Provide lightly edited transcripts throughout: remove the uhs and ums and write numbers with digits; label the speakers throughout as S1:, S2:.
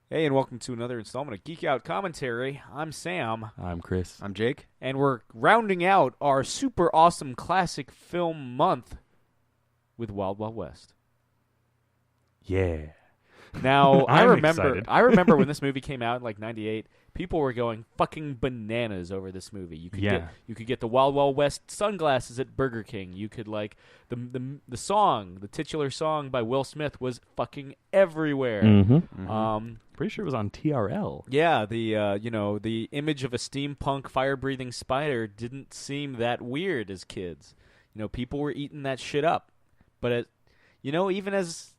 S1: Hey, and welcome to another installment of Geek Out Commentary. I'm Sam,
S2: I'm Chris.
S3: I'm Jake.
S1: and we're rounding out our super awesome classic film month with Wild Wild West.
S2: Yeah.
S1: Now, I
S2: I'm
S1: remember
S2: excited.
S1: I remember when this movie came out in like 98, people were going fucking bananas over this movie. You could get the Wild Wild West sunglasses at Burger King. You could like the song, the titular song by Will Smith was fucking everywhere.
S2: Mm-hmm. Pretty sure it was on TRL.
S1: Yeah, the image of a steampunk fire-breathing spider didn't seem that weird as kids. People were eating that shit up. But even as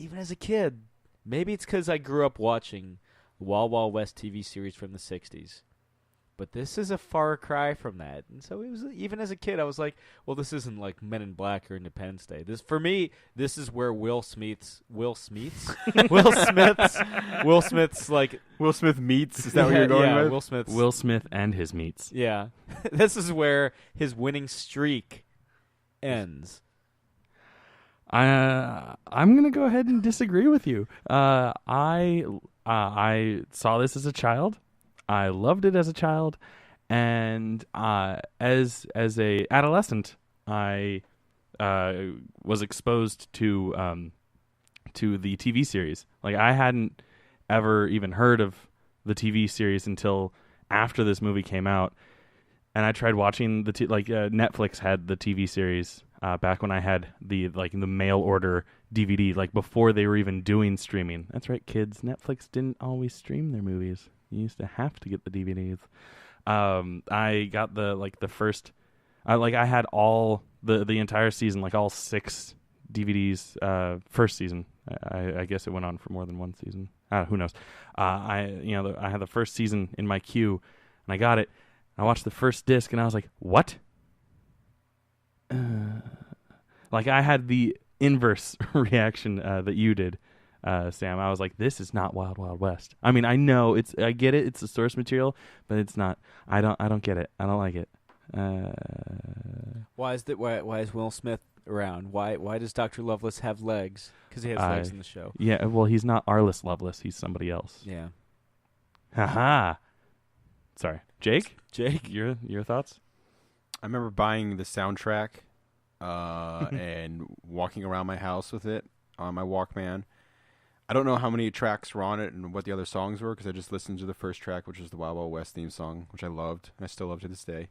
S1: a kid, maybe it's because I grew up watching the Wild Wild West TV series from the '60s. But this is a far cry from that, and so it was. Even as a kid, I was like, "Well, this isn't like Men in Black or Independence Day." For me, this is where Will Smith's like
S3: Will Smith meets. Is that what you're going with?
S2: Will Smith and his meats.
S1: Yeah, this is where his winning streak ends.
S2: I'm gonna go ahead and disagree with you. I saw this as a child. I loved it as a child, and as a adolescent, I was exposed to the TV series. Like, I hadn't ever even heard of the TV series until after this movie came out, and I tried watching Netflix had the TV series back when I had the mail order DVD, like before they were even doing streaming. That's right, kids. Netflix didn't always stream their movies. You used to have to get the DVDs. I got the first. I had all the entire season, like all 6 DVDs. First season. I guess it went on for more than one season. Who knows? I had the first season in my queue, and I got it. I watched the first disc, and I was like, "What?" Like, I had the inverse reaction that you did. Sam, I was like, this is not Wild Wild West. I mean, I know I get it. It's the source material, but it's not. I don't get it. I don't like it.
S1: Why is Will Smith around? Why does Dr. Lovelace have legs? Because he has legs in the show.
S2: Yeah, well, he's not Arliss Lovelace. He's somebody else.
S1: Yeah.
S2: Haha. Sorry. Jake, your thoughts?
S3: I remember buying the soundtrack and walking around my house with it on my Walkman. I don't know how many tracks were on it and what the other songs were, because I just listened to the first track, which was the Wild Wild West theme song, which I loved, and I still love to this day.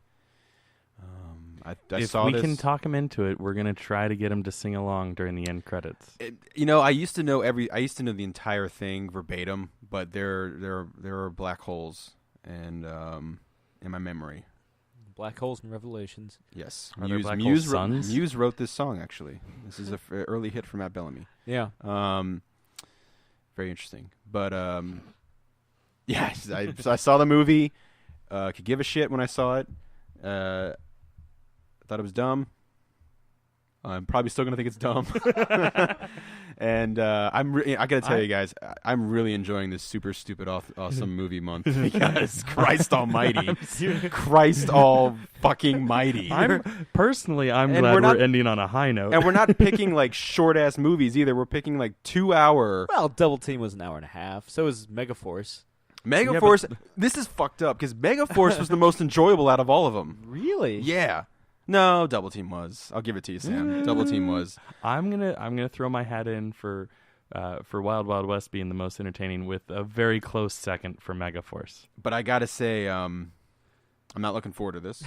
S2: If we can talk him into it, we're gonna try to get him to sing along during the end credits.
S3: I used to know the entire thing verbatim, but there are black holes and in my memory.
S1: Black holes and revelations.
S3: Yes,
S2: Are there black hole suns?
S3: Muse wrote this song, actually. This is an early hit from Matt Bellamy.
S1: Yeah.
S3: Very interesting. But yeah, I saw the movie. Could give a shit when I saw it. Thought it was dumb. I'm probably still gonna think it's dumb. And I gotta tell you guys, I'm really enjoying this super stupid awesome movie month, because Christ Almighty, Christ all fucking mighty.
S2: I'm glad we're ending on a high note,
S3: and we're not picking like short ass movies either. We're picking like 2-hour.
S1: Well, Double Team was an hour and a half. So is Megaforce.
S3: Megaforce. This is fucked up, because Megaforce was the most enjoyable out of all of them.
S1: Really?
S3: Yeah. No, Double Team was. I'll give it to you, Sam. Double Team was.
S2: I'm gonna throw my hat in for Wild Wild West being the most entertaining, with a very close second for Megaforce.
S3: But I gotta say, I'm not looking forward to this.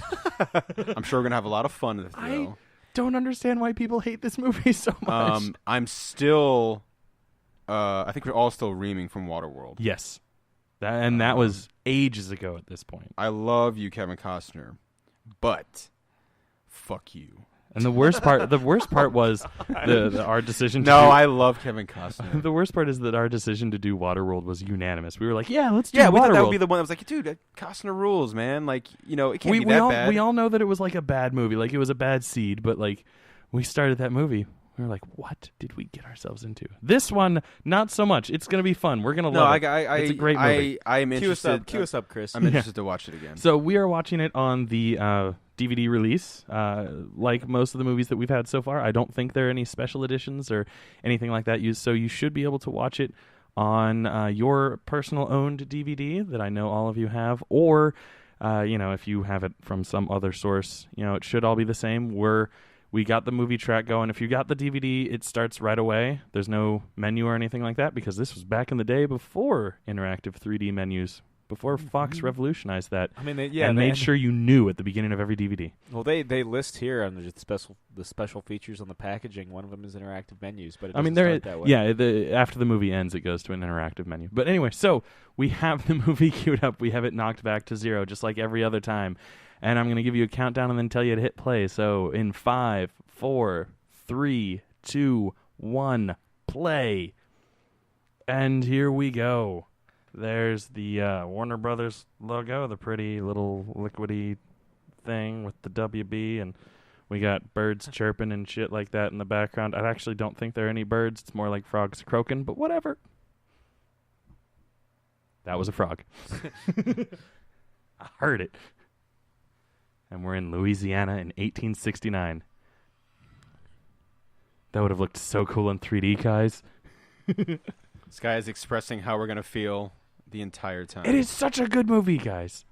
S3: I'm sure we're gonna have a lot of fun with it, though.
S2: I don't understand why people hate this movie so much.
S3: I'm still. I think we're all still reaming from Waterworld.
S2: Yes, that was ages ago at this point.
S3: I love you, Kevin Costner, but fuck you.
S2: And the worst part was our decision to
S3: I love Kevin Costner.
S2: The worst part is that our decision to do Waterworld was unanimous. We were like, yeah, let's do
S3: Waterworld.
S2: Waterworld.
S3: Thought that would be the one that was like, dude, Costner rules, man. Like, it can't be that bad.
S2: We all know that it was like a bad movie. Like, it was a bad seed, but like, we started that movie. We were like, what did we get ourselves into? This one, not so much. It's going to be fun. We're going to love it. It's a great movie.
S3: I'm interested.
S1: Cue us up, Chris.
S3: I'm interested to watch it again.
S2: So we are watching it on the DVD release. Like most of the movies that we've had so far, I don't think there are any special editions or anything like that. So you should be able to watch it on your personal owned DVD that I know all of you have, or if you have it from some other source, it should all be the same. We got the movie track going. If you got the DVD, it starts right away. There's no menu or anything like that because this was back in the day before interactive 3D menus, before Fox revolutionized that.
S1: I mean, they
S2: made sure you knew at the beginning of every DVD.
S1: Well, they list here under the special features on the packaging. One of them is interactive menus, but it doesn't start that way.
S2: Yeah, after the movie ends, it goes to an interactive menu. But anyway, so we have the movie queued up. We have it knocked back to 0, just like every other time. And I'm going to give you a countdown and then tell you to hit play. So in 5, 4, 3, 2, 1, play. And here we go. There's the Warner Brothers logo, the pretty little liquidy thing with the WB, and we got birds chirping and shit like that in the background. I actually don't think there are any birds. It's more like frogs croaking, but whatever. That was a frog. I heard it. And we're in Louisiana in 1869. That would have looked so cool in 3D, guys.
S3: This guy is expressing how we're going to feel the entire time.
S2: It is such a good movie, guys.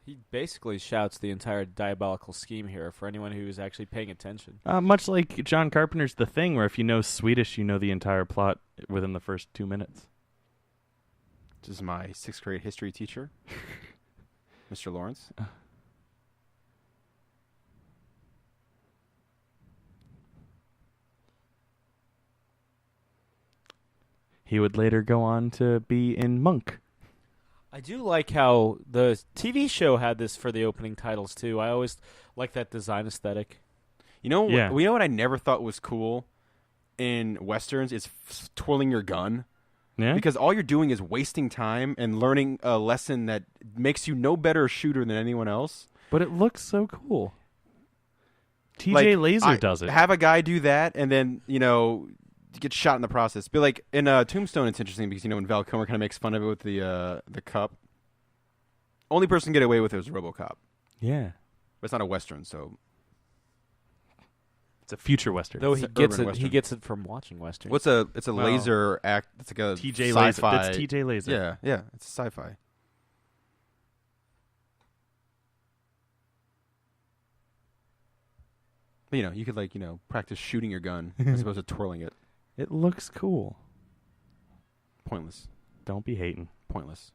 S1: He basically shouts the entire diabolical scheme here for anyone who is actually paying attention.
S2: Much like John Carpenter's The Thing, where if you know Swedish, you know the entire plot within the first 2 minutes.
S3: This is my 6th grade history teacher, Mr. Lawrence.
S2: He would later go on to be in Monk.
S1: I do like how the TV show had this for the opening titles, too. I always like that design aesthetic.
S3: You know what I never thought was cool in Westerns is twirling your gun.
S2: Yeah?
S3: Because all you're doing is wasting time and learning a lesson that makes you no better a shooter than anyone else.
S2: But it looks so cool. TJ Laser does it.
S3: Have a guy do that and then, get shot in the process. But like in Tombstone, it's interesting because, when Val Kilmer kind of makes fun of it with the cup. Only person to get away with it was RoboCop.
S2: Yeah.
S3: But it's not a Western, so...
S2: It's a future Western.
S1: Though he gets it from watching Westerns.
S3: It's a laser act. It's like a
S2: TJ
S3: sci-fi.
S2: Laser. That's TJ Laser.
S3: Yeah. It's sci-fi. But, you could practice shooting your gun as opposed to twirling it.
S2: It looks cool.
S3: Pointless.
S2: Don't be hating.
S3: Pointless.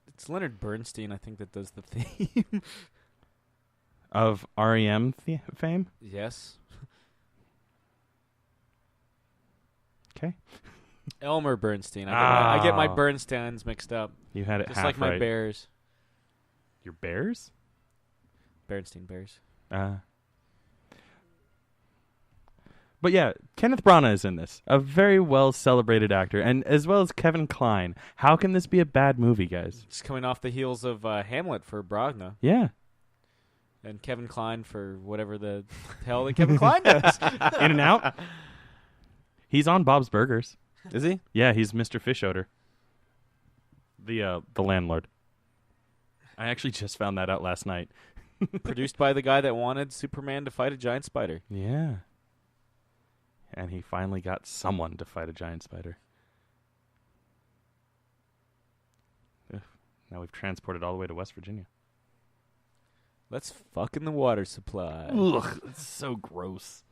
S1: It's Leonard Bernstein, I think, that does the theme.
S2: Of REM fame?
S1: Yes.
S2: Okay.
S1: Elmer Bernstein. I get my Bernsteins mixed up.
S2: You had it
S1: just
S2: half
S1: like my
S2: right.
S1: Bears.
S2: Your Bears?
S1: Bernstein Bears.
S2: But yeah, Kenneth Branagh is in this. A very well celebrated actor, and as well as Kevin Kline. How can this be a bad movie, guys?
S1: Just coming off the heels of Hamlet for Bragna.
S2: Yeah.
S1: And Kevin Kline for whatever the hell that Kevin Kline does.
S2: In and Out. He's on Bob's Burgers.
S3: Is he?
S2: Yeah, he's Mr. Fish Odor. The landlord. I actually just found that out last night.
S1: Produced by the guy that wanted Superman to fight a giant spider.
S2: Yeah. And he finally got someone to fight a giant spider. Ugh. Now we've transported all the way to West Virginia.
S1: Let's fuck in the water supply.
S2: Ugh, it's so gross.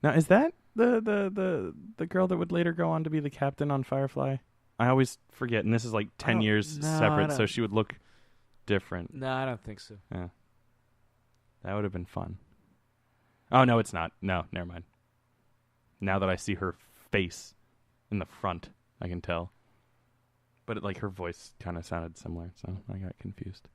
S2: Now, is that the girl that would later go on to be the captain on Firefly? I always forget, and this is like 10 years separate, so she would look different.
S1: No, I don't think so.
S2: Yeah. That would have been fun. Oh, no, it's not. No, never mind. Now that I see her face in the front, I can tell. But her voice kind of sounded similar, so I got confused.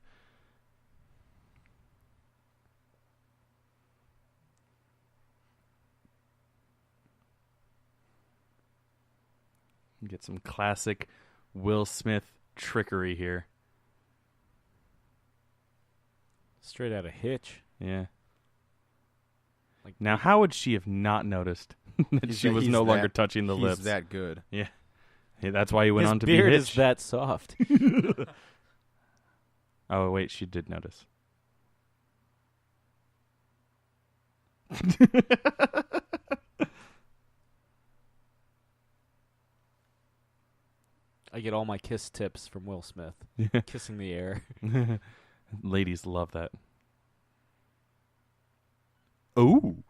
S2: Get some classic Will Smith trickery here.
S1: Straight out of Hitch.
S2: Yeah.
S1: Like
S2: Now, how would she have not noticed that she was no longer touching the lips?
S3: He's that good.
S2: Yeah. Hey, that's why he went
S1: his
S2: on to be
S1: beard
S2: Hitch.
S1: is that soft.
S2: Oh, wait, she did notice.
S1: I get all my kiss tips from Will Smith. Kissing the air.
S2: Ladies love that. Ooh.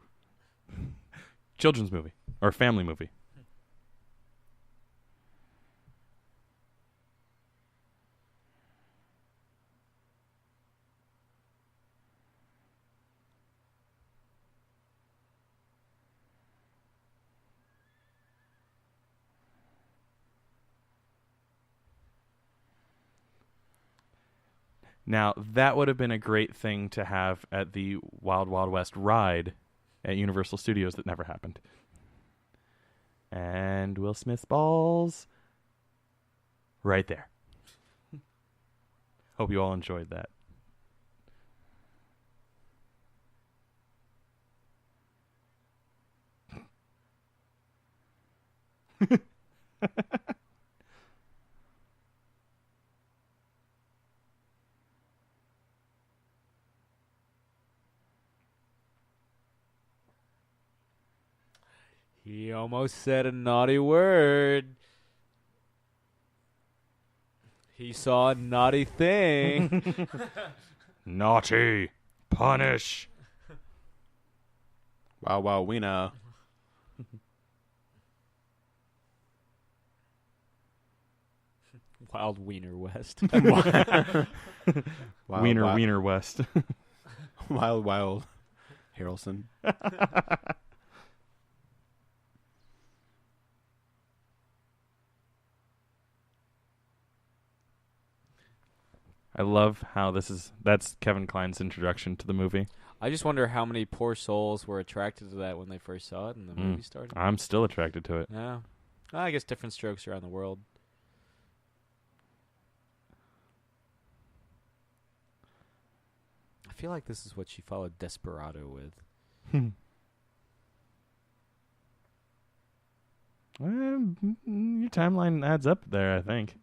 S2: Children's movie. Or family movie. Now, that would have been a great thing to have at the Wild Wild West ride at Universal Studios that never happened. And Will Smith's balls right there. Hope you all enjoyed that.
S1: He almost said a naughty word. He saw a naughty thing.
S2: Naughty. Punish.
S3: Wow, wow, wiener.
S1: Wild Wiener West.
S3: Wild,
S2: Wiener,
S3: wild,
S2: Wiener West.
S3: Wild, wild. Harrelson.
S2: I love how that's Kevin Kline's introduction to the movie.
S1: I just wonder how many poor souls were attracted to that when they first saw it and the movie started.
S2: I'm still attracted to it.
S1: Yeah. I guess different strokes around the world. I feel like this is what she followed Desperado with.
S2: Your timeline adds up there, I think.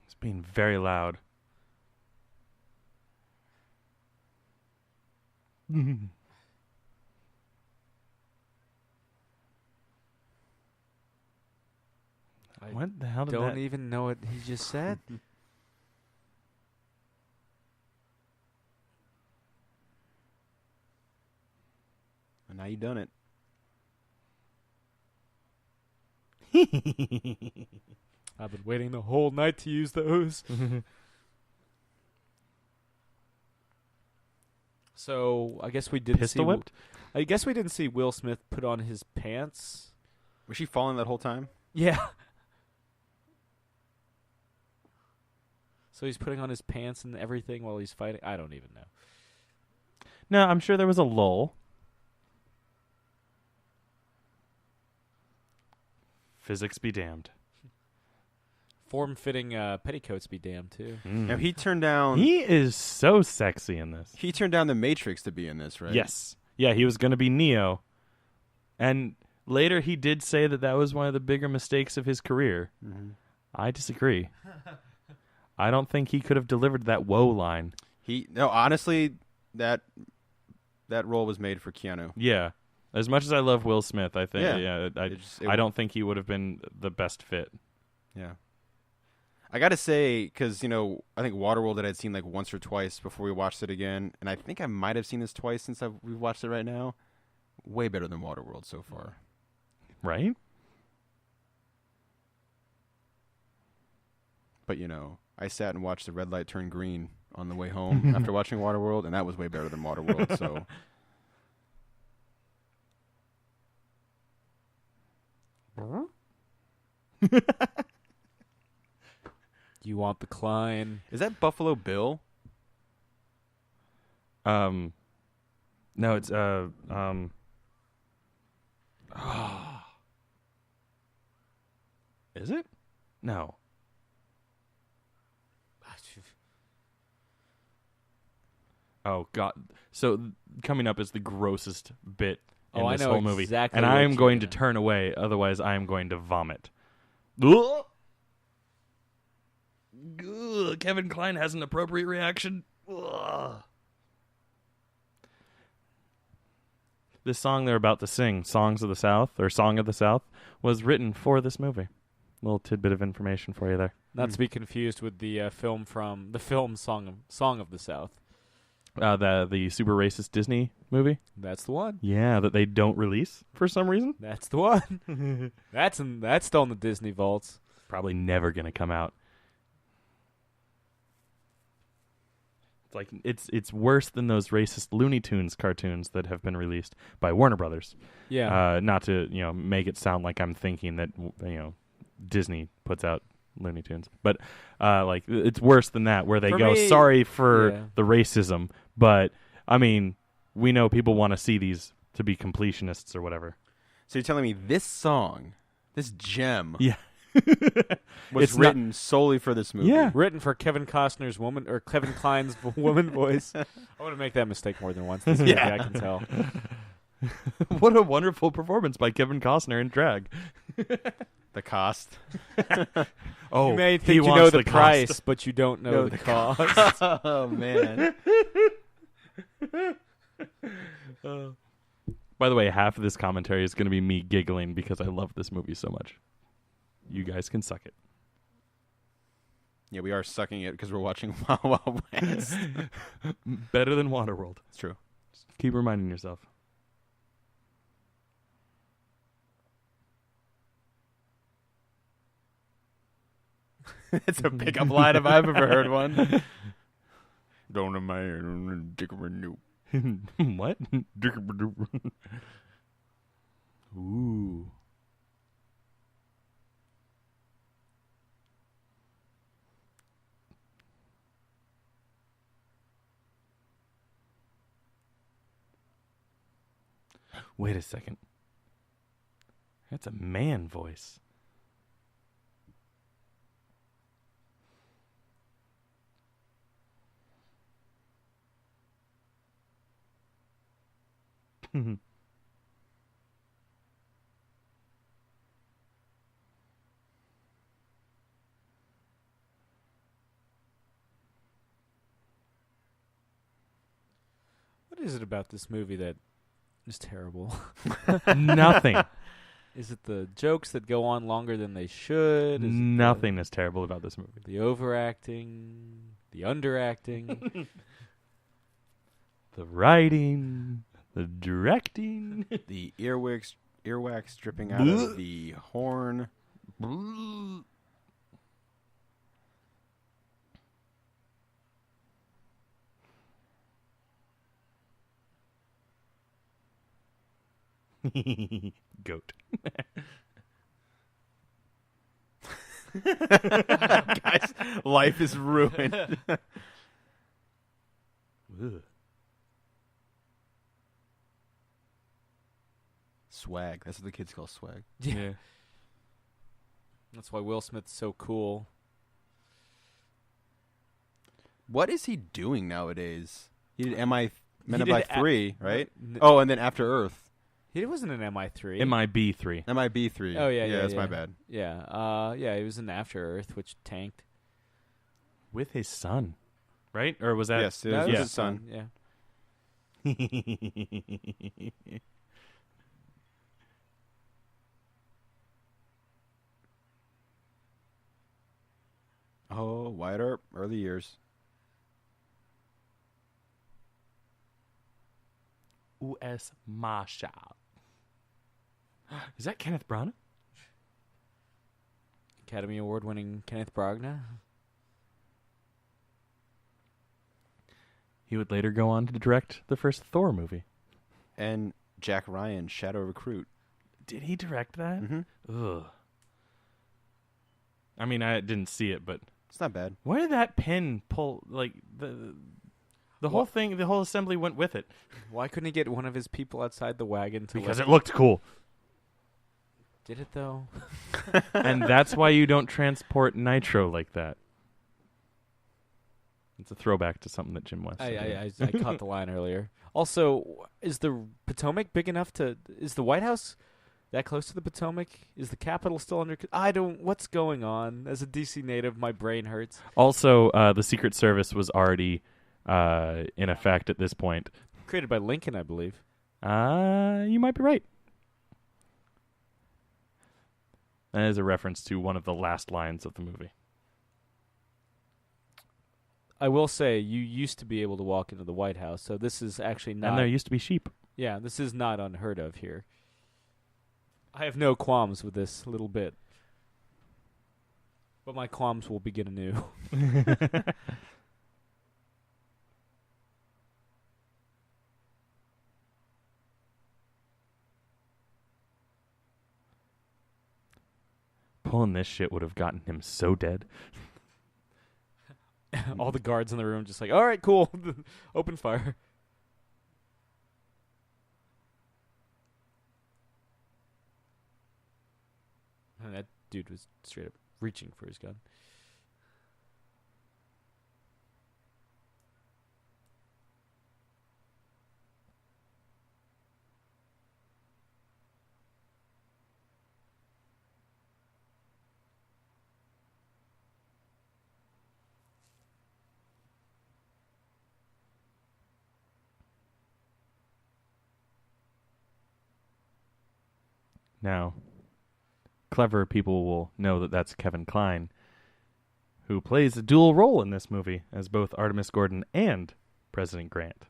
S2: It's being very loud. What the hell did
S1: Don't
S2: that...
S1: even know what he just said.
S3: And now you done it.
S1: I've been waiting the whole night to use those. So I guess we didn't
S2: Pistol whipped?
S1: I guess we didn't see Will Smith put on his pants.
S3: Was she falling that whole time?
S1: Yeah. So he's putting on his pants and everything while he's fighting. I don't even know.
S2: No, I'm sure there was a lull. Physics be damned.
S1: Form-fitting petticoats be damned, too.
S3: Now he turned down.
S2: He is so sexy in this.
S3: He turned down the Matrix to be in this, right?
S2: Yes. Yeah, he was going to be Neo. And later he did say that that was one of the bigger mistakes of his career.
S3: Mm-hmm.
S2: I disagree. I don't think he could have delivered that whoa line.
S3: Honestly, that role was made for Keanu.
S2: Yeah. As much as I love Will Smith, I think I don't think he would have been the best fit.
S3: Yeah. I got to say, because, I think Waterworld that I'd seen like once or twice before we watched it again, and I think I might have seen this twice since we've watched it right now. Way better than Waterworld so far.
S2: Right?
S3: But, I sat and watched the red light turn green on the way home after watching Waterworld, and that was way better than Waterworld, so...
S1: You want the Klein?
S3: Is that Buffalo Bill?
S2: No, it's Is it? No. Oh God! So coming up is the grossest bit in
S1: I
S2: this
S1: know
S2: whole movie,
S1: exactly
S2: and
S1: what
S2: I am
S1: you're
S2: going to
S1: gonna-
S2: turn away. Otherwise, I am going to vomit. Ugh, Kevin Kline has an appropriate reaction. Ugh. This song they're about to sing, "Songs of the South" or "Song of the South," was written for this movie. Little tidbit of information for you there.
S1: Not to be confused with the film from the film Song of the South.
S2: The super racist Disney movie.
S1: That's the one.
S2: Yeah, that they don't release for some reason.
S1: That's the one. That's still in the Disney vaults.
S2: Probably never gonna come out. It's like it's worse than those racist Looney Tunes cartoons that have been released by Warner Brothers.
S1: Yeah.
S2: Not to make it sound like I'm thinking that Disney puts out Looney Tunes, but like it's worse than that, where they
S1: For
S2: go,
S1: me,
S2: sorry for
S1: yeah.
S2: the racism, but I mean, we know people want to see these to be completionists or whatever.
S3: So you're telling me this song, this gem,
S2: Yeah.
S3: was
S2: It's
S3: written solely for this movie?
S2: Yeah.
S1: Written for Kevin Costner's woman or Kevin Kline's woman voice. I want to make that mistake more than once. This movie, I can tell.
S2: What a wonderful performance by Kevin Costner in drag.
S3: The cost.
S2: Oh,
S1: You may
S2: he
S1: think you
S2: wants
S1: know the
S2: cost.
S1: price, but you don't know the cost.
S3: Oh man.
S2: By the way, half of this commentary is going to be me giggling because I love this movie so much. You guys can suck it.
S3: Yeah, we are sucking it because we're watching Wild Wild West.
S2: Better than Waterworld.
S3: It's true.
S2: Just keep reminding yourself.
S3: It's a pickup line if I've ever heard one. Don't a man dick of a new.
S2: What? Ooh. Wait a second. That's a man voice.
S1: What is it about this movie that is terrible?
S2: Nothing.
S1: Is it the jokes that go on longer than they should? Is it
S2: Nothing is terrible about this movie.
S1: The overacting, the underacting.
S2: The writing, the directing.
S3: The earwax dripping out of the horn.
S2: Goat.
S3: Guys, life is ruined.
S2: Ugh.
S3: Swag. That's what the kids call swag.
S2: Yeah.
S1: That's why Will Smith's so cool.
S3: What is he doing nowadays? He did Men
S1: He
S3: in
S1: did
S3: Black 3, right?
S1: n-
S3: Oh, and then After Earth.
S1: He wasn't an MI3.
S2: MIB3.
S3: MIB3.
S1: Oh, yeah,
S3: that's
S1: yeah.
S3: my bad.
S1: Yeah, yeah, he was in After Earth, which tanked.
S2: With his son. Right? Or was that?
S3: Yes, it
S1: That
S3: was
S1: was
S3: his son.
S1: Yeah.
S3: Oh, Wyatt Earp, early years.
S2: U.S. Marshal. Is that Kenneth Branagh?
S1: Academy Award-winning Kenneth Branagh.
S2: He would later go on to direct the first Thor movie.
S3: And Jack Ryan, Shadow Recruit.
S2: Did he direct that?
S3: Mm-hmm.
S2: Ugh. I mean, I didn't see it, but
S3: It's not bad.
S2: where did that pin pull? Like the whole thing, the whole assembly went with it
S1: Why couldn't he get one of his people outside the wagon to
S2: because
S1: lift
S2: it looked cool.
S1: Did it though?
S2: And that's why you don't transport nitro like that. It's a throwback to something that Jim West said.
S1: I caught the line earlier. Also, is the Potomac big enough to? Is the White House that close to the Potomac? Is the Capitol still under? I don't. What's going on? As a DC native, my brain hurts.
S2: Also, the Secret Service was already in effect at this point.
S1: Created by Lincoln, I believe.
S2: You might be right. That is a reference to one of the last lines of the movie.
S1: I will say, you used to be able to walk into the White House, so this is actually not.
S2: And there used to be sheep.
S1: Yeah, this is not unheard of here. I have no qualms with this little bit. But my qualms will begin anew.
S2: Pulling this shit would have gotten him so dead.
S1: All the guards in the room just like, all right, cool. Open fire. And that dude was straight up reaching for his gun.
S2: Now, clever people will know that that's Kevin Kline, who plays a dual role in this movie as both Artemis Gordon and President Grant.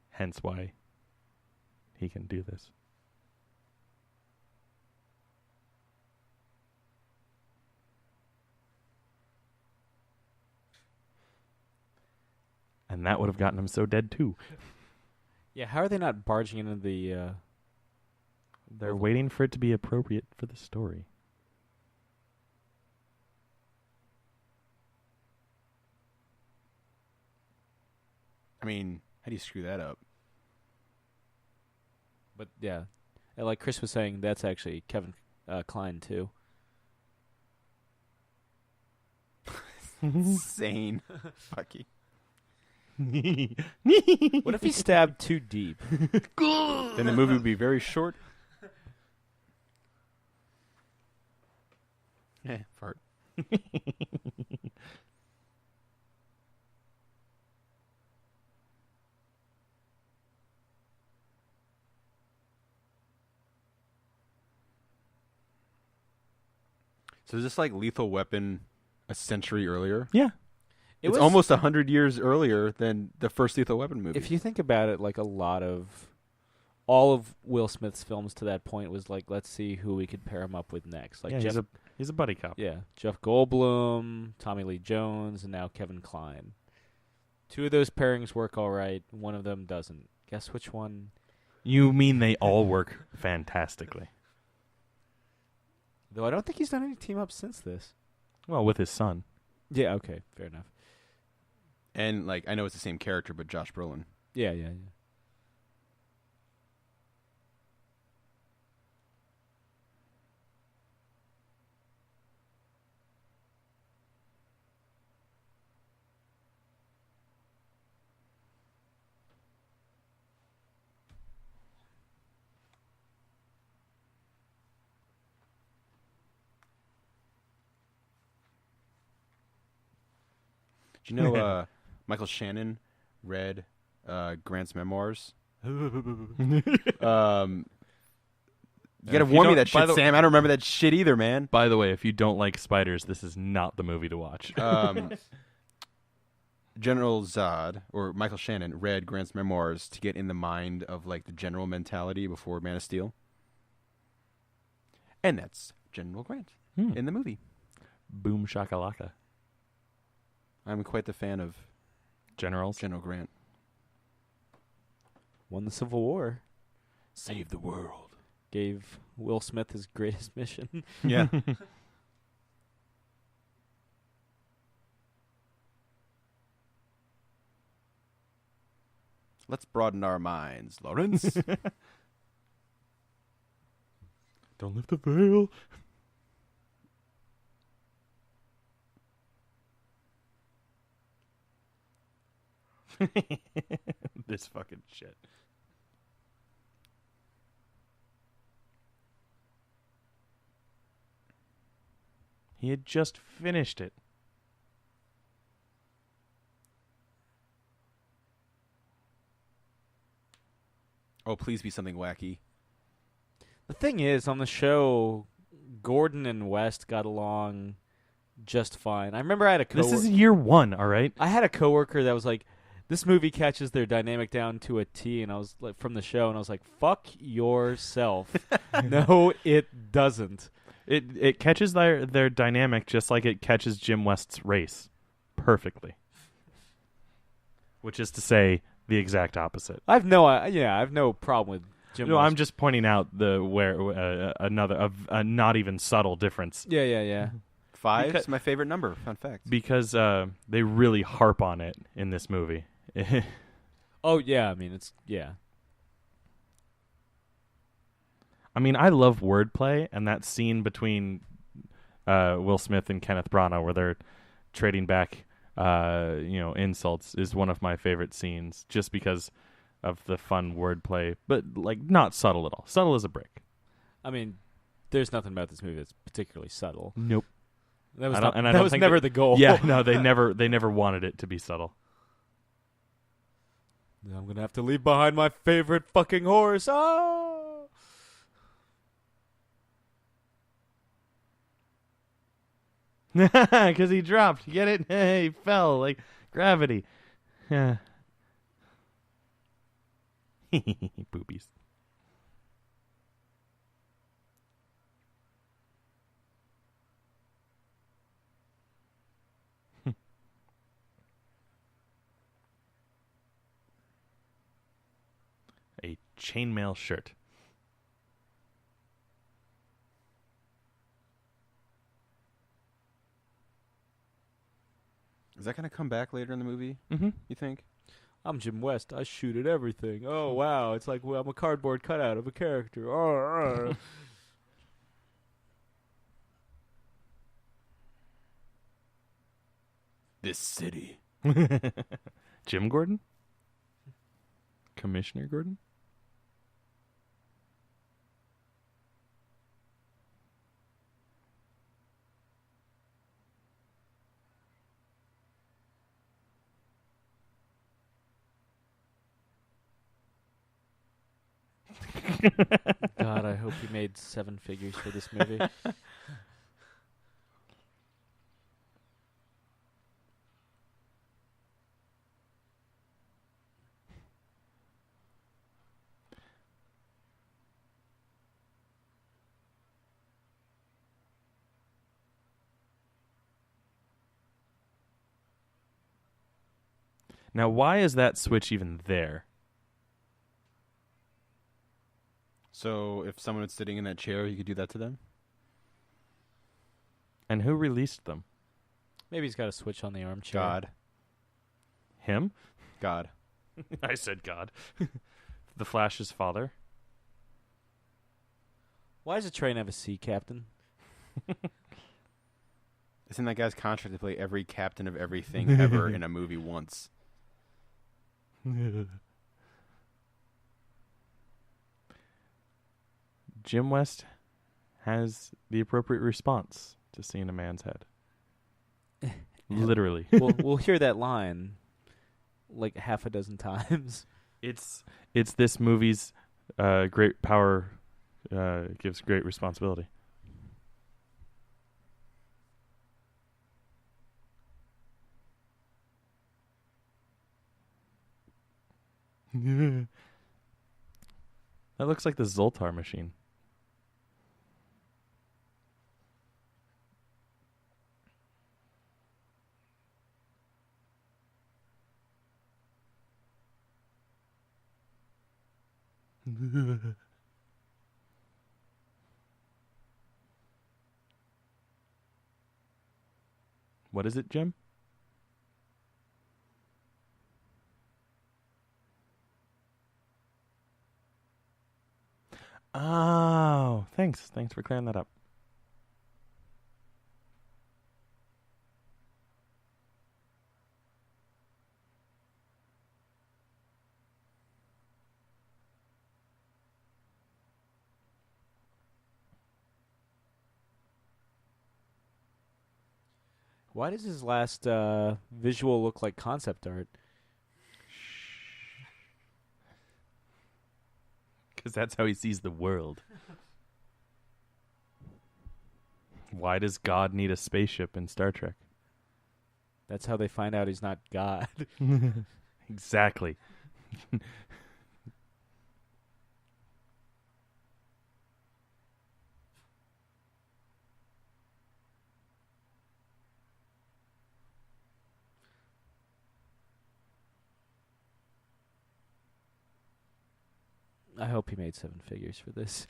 S2: Hence why he can do this. And that would have gotten him so dead too.
S1: Yeah, how are they not barging into the...
S2: They're waiting for it to be appropriate for the story.
S3: I mean, how do you screw that up?
S1: But yeah, and like Chris was saying, that's actually Kevin Kline too.
S3: Insane. Fucky.
S1: What if he stabbed too deep?
S3: Then the movie would be very short. Fart. So is this like Lethal Weapon a century earlier?
S2: Yeah.
S3: It's almost 100 years earlier than the first Lethal Weapon movie.
S1: If you think about it, like all of Will Smith's films to that point was like, let's see who we could pair him up with next. Like
S2: yeah, he's a buddy cop.
S1: Yeah, Jeff Goldblum, Tommy Lee Jones, and now Kevin Kline. Two of those pairings work all right. One of them doesn't. Guess which one?
S2: You mean they all work fantastically?
S1: Though I don't think he's done any team ups since this.
S2: Well, with his son.
S1: Yeah. Okay. Fair enough.
S3: And like I know it's the same character, but Josh Brolin.
S1: Yeah.
S3: Do you know Michael Shannon read Grant's memoirs? You gotta warn me that shit, Sam. I don't remember that shit either, man.
S2: By the way, if you don't like spiders, this is not the movie to watch.
S3: General Zod, or Michael Shannon, read Grant's memoirs to get in the mind of like the general mentality before Man of Steel. And that's General Grant in the movie.
S2: Boom shakalaka.
S3: I'm quite the fan of
S2: Generals.
S3: General Grant.
S1: Won the Civil War.
S3: Save the world.
S1: gave Will Smith his greatest mission.
S3: Yeah. Let's broaden our minds, Lawrence.
S2: Don't lift the veil. This fucking shit. He had just finished it.
S3: Oh, please be something wacky.
S1: The thing is, on the show, Gordon and West got along just fine. I remember I had a
S2: This is year one, all right?
S1: I had a coworker that was like, "This movie catches their dynamic down to a T," and I was like, from the show, and I was like, "Fuck yourself." No, it doesn't.
S2: It catches their dynamic just like it catches Jim West's race perfectly. Which is to say, the exact opposite.
S1: I've no problem with Jim
S2: No,
S1: West.
S2: I'm just pointing out a not even subtle difference.
S1: Yeah.
S3: 5 is my favorite number. Fun fact.
S2: Because they really harp on it in this movie.
S1: Oh, yeah, I mean, yeah.
S2: I mean, I love wordplay, and that scene between Will Smith and Kenneth Branagh where they're trading back, insults is one of my favorite scenes, just because of the fun wordplay, but like not subtle at all. Subtle as a brick.
S1: I mean, there's nothing about this movie that's particularly subtle.
S2: Nope.
S1: That was
S2: I don't-
S1: not,
S2: and I
S1: that
S2: don't
S1: was
S2: think
S1: never
S2: that-
S1: the goal.
S2: Yeah, no, they never wanted it to be subtle.
S1: I'm gonna have to leave behind my favorite fucking horse. Oh.
S2: Because he dropped. Get it? He fell like gravity. Yeah. Boobies. A chainmail shirt.
S3: Is that going to come back later in the movie,
S2: Mm-hmm.
S3: you think?
S1: I'm Jim West. I shoot at everything. Oh wow, it's like I'm a cardboard cutout of a character. Oh,
S3: This city.
S2: Jim Gordon? Commissioner Gordon?
S1: God, I hope he made 7 figures for this movie.
S2: Now, why is that switch even there?
S3: So if someone was sitting in that chair, you could do that to them?
S2: And who released them?
S1: Maybe he's got a switch on the armchair.
S3: God.
S2: Him?
S3: God.
S2: I said God. The Flash's father?
S1: Why does a train have a sea captain?
S3: It's in that guy's contract to play every captain of everything ever in a movie once.
S2: Jim West has the appropriate response to seeing a man's head. Literally.
S1: we'll hear that line like half a dozen times.
S2: It's this movie's great power gives great responsibility. That looks like the Zoltar machine. What is it, Jim? Oh, thanks. Thanks for clearing that up.
S1: Why does his last visual look like concept art?
S2: Because that's how he sees the world. Why does God need a spaceship in Star Trek?
S1: That's how they find out he's not God.
S2: Exactly.
S1: I hope he made 7 figures for this.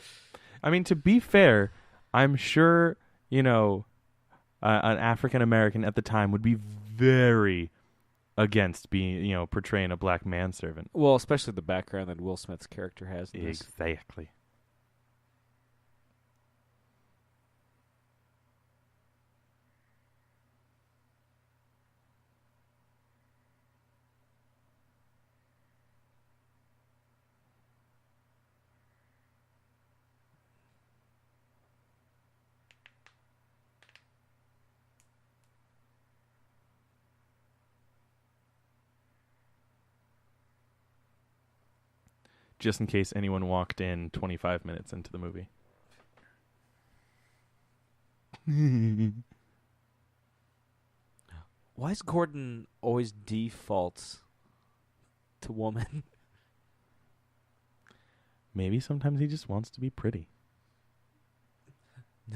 S2: I mean, to be fair, I'm sure, an African American at the time would be very against being, portraying a black manservant.
S1: Well, especially the background that Will Smith's character has in this.
S2: Exactly. Just in case anyone walked in 25 minutes into the movie.
S1: Why is Gordon always defaults to woman?
S2: Maybe sometimes he just wants to be pretty.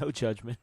S1: No judgment.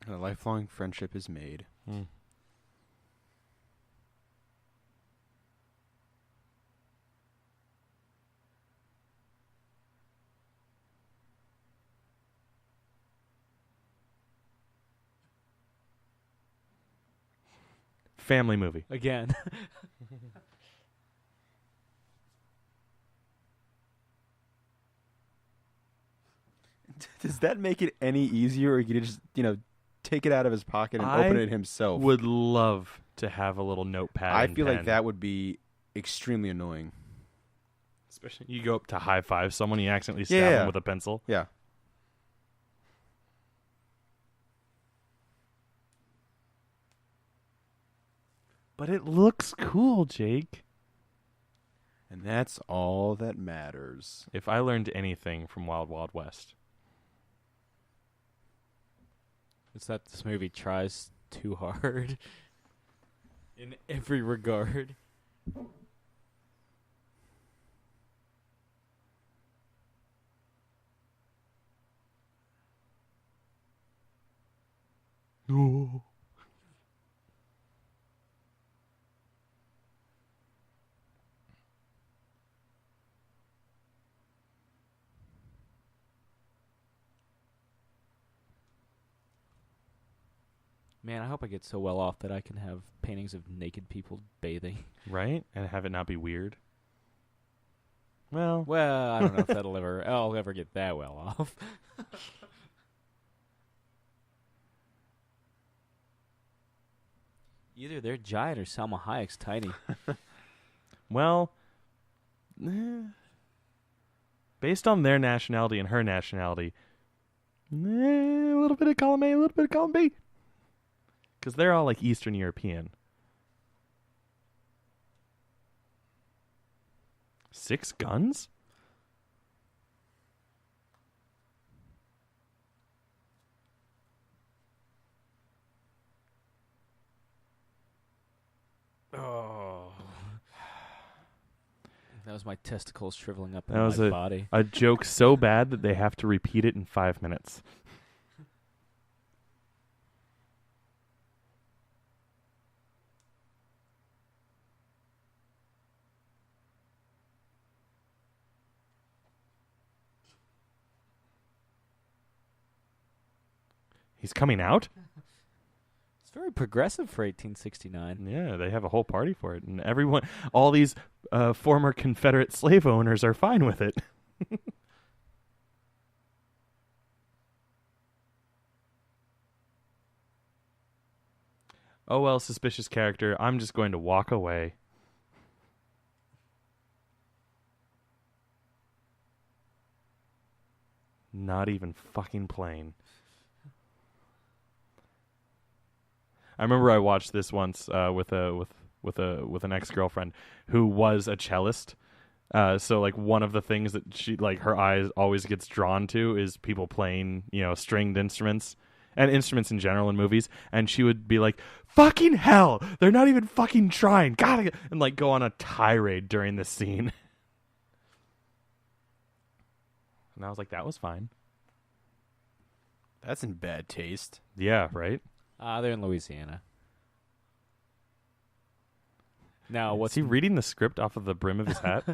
S3: A lifelong friendship is made.
S2: Family movie.
S1: Again.
S3: Does that make it any easier, or you just, take it out of his pocket and open it himself?
S2: Would love to have a little notepad.
S3: I
S2: and
S3: feel like
S2: pen.
S3: that would be extremely annoying.
S2: Especially you go up to high five someone, you accidentally stab
S3: Yeah.
S2: them with a pencil.
S3: Yeah.
S2: But it looks cool, Jake.
S3: And that's all that matters.
S2: If I learned anything from Wild Wild West,
S1: It's that this movie tries too hard in every regard.
S2: no.
S1: Man, I hope I get so well off that I can have paintings of naked people bathing.
S2: Right? And have it not be weird. Well,
S1: Well, I don't know if I'll ever get that well off. Either they're giant or Salma Hayek's tiny.
S2: well, based on their nationality and her nationality, a little bit of column A, a little bit of column B. Because they're all like Eastern European. 6 guns?
S1: Oh. That was my testicles shriveling up in
S2: That was
S1: my body.
S2: a joke so bad that they have to repeat it in 5 minutes. He's coming out?
S1: It's very progressive for 1869.
S2: Yeah, they have a whole party for it. And everyone, all these former Confederate slave owners are fine with it. Oh, well, suspicious character. I'm just going to walk away. Not even fucking playing. I remember I watched this once with an ex-girlfriend who was a cellist. So like one of the things that she like her eyes always gets drawn to is people playing, stringed instruments and instruments in general in movies, and she would be like, "Fucking hell, they're not even fucking trying." Gotta and like go on a tirade during this scene. And I was like, that was fine.
S3: That's in bad taste.
S2: Yeah, right?
S1: They're in Louisiana. Now,
S2: Was
S1: what's
S2: he reading the script off of the brim of his hat?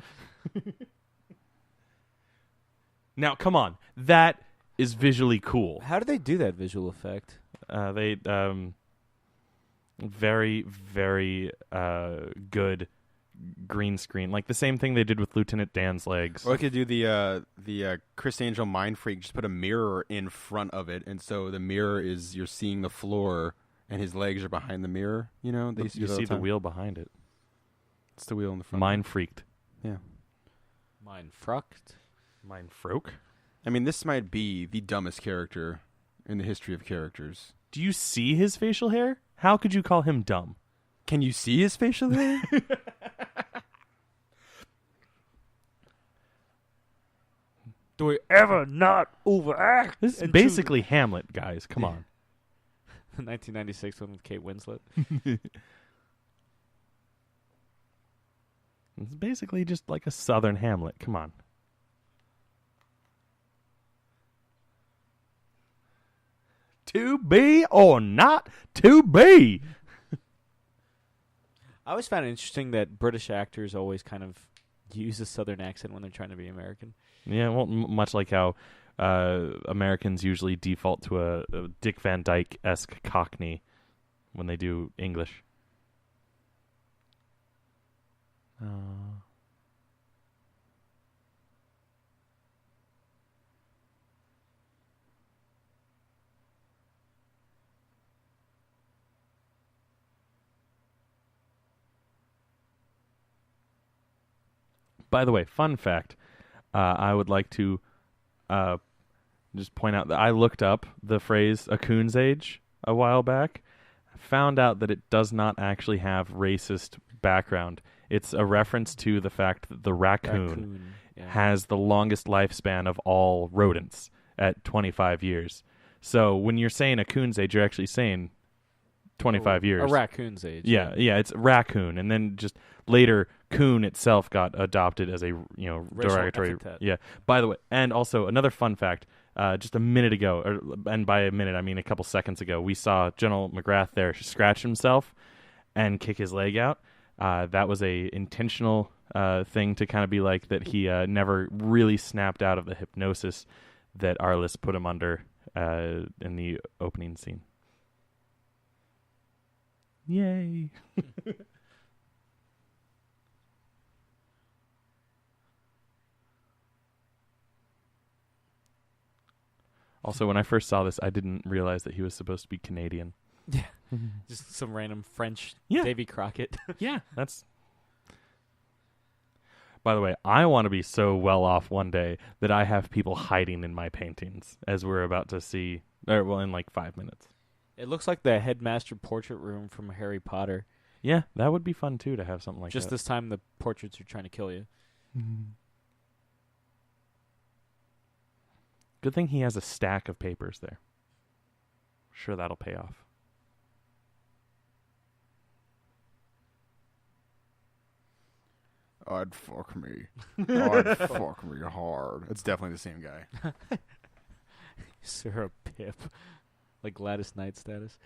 S2: Now, come on. That is visually cool.
S1: How do they do that visual effect?
S2: They very, very good green screen. Like the same thing they did with Lieutenant Dan's legs.
S3: Or I could do the Chris Angel Mind Freak. Just put a mirror in front of it, and so the mirror is you're seeing the floor, and his legs are behind the mirror. They used to
S2: You
S3: do that all
S2: see the
S3: time.
S2: wheel behind it.
S3: It's the wheel in the front.
S2: Mind freaked.
S3: Yeah.
S1: Mine frucked.
S2: Mind froke?
S3: I mean, this might be the dumbest character in the history of characters.
S2: Do you see his facial hair? How could you call him dumb?
S3: Can you see his facial hair?
S1: Do we ever not overact?
S2: This is basically Hamlet, guys. Come on.
S1: The 1996 one with Kate Winslet.
S2: It's basically just like a Southern Hamlet. Come on. To be or not to be.
S1: I always found it interesting that British actors always kind of use a Southern accent when they're trying to be American.
S2: Yeah, well, much like how Americans usually default to a Dick Van Dyke-esque Cockney when they do English. By the way, fun fact, I would like to just point out that I looked up the phrase "a coon's age" a while back. Found out that it does not actually have racist background. It's a reference to the fact that the raccoon has the longest lifespan of all rodents at 25 years. So when you're saying a coon's age, you're actually saying 25 years.
S1: A raccoon's age.
S2: Yeah, it's raccoon, and then just later, coon itself got adopted as a derogatory.
S1: epithet.
S2: Yeah. By the way, and also another fun fact: just a minute ago, and by a minute I mean a couple seconds ago, we saw General McGrath there scratch himself and kick his leg out. That was a intentional thing to kind of be like that he never really snapped out of the hypnosis that Arliss put him under in the opening scene. Yay. Also, when I first saw this, I didn't realize that he was supposed to be Canadian.
S1: Yeah. Just some random French
S2: Yeah.
S1: Davy Crockett.
S2: Yeah, that's... By the way, I want to be so well off one day that I have people hiding in my paintings, as we're about to see, in like 5 minutes.
S1: It looks like the headmaster portrait room from Harry Potter.
S2: Yeah, that would be fun, too, to have something like
S1: Just
S2: that.
S1: this time the portraits are trying to kill you.
S2: Good thing he has a stack of papers there. Sure, that'll pay off.
S3: I'd fuck me. I'd fuck me hard. It's definitely the same guy.
S1: Sarah Pip. Like Gladys Knight status.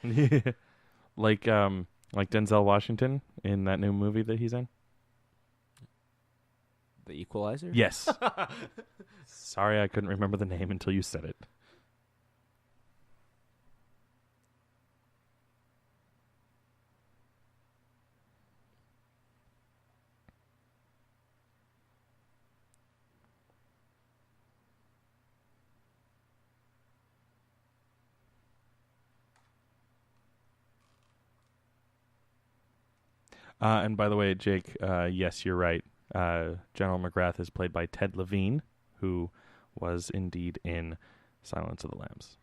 S2: like Denzel Washington in that new movie that he's in.
S1: The Equalizer?
S2: Yes. Sorry, I couldn't remember the name until you said it. And by the way, Jake, yes, you're right. General McGrath is played by Ted Levine, who was indeed in Silence of the Lambs.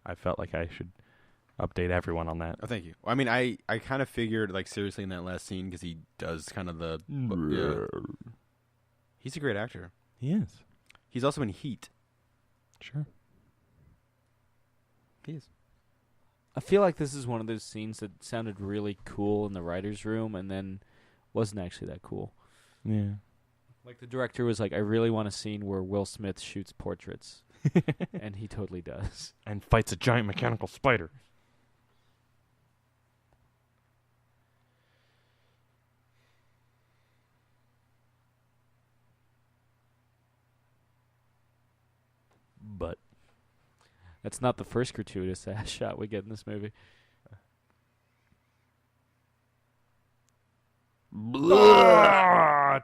S2: I felt like I should update everyone on that.
S3: Oh, thank you. I mean, I kind of figured, like, seriously in that last scene, because he does kind of the... yeah. He's a great actor.
S2: He is.
S3: He's also in Heat.
S2: Sure.
S3: He is.
S1: I feel like this is one of those scenes that sounded really cool in the writer's room and then wasn't actually that cool.
S2: Yeah.
S1: Like the director was like, I really want a scene where Will Smith shoots portraits. And he totally does.
S2: And fights a giant mechanical spider. But
S1: that's not the first gratuitous ass shot we get in this movie.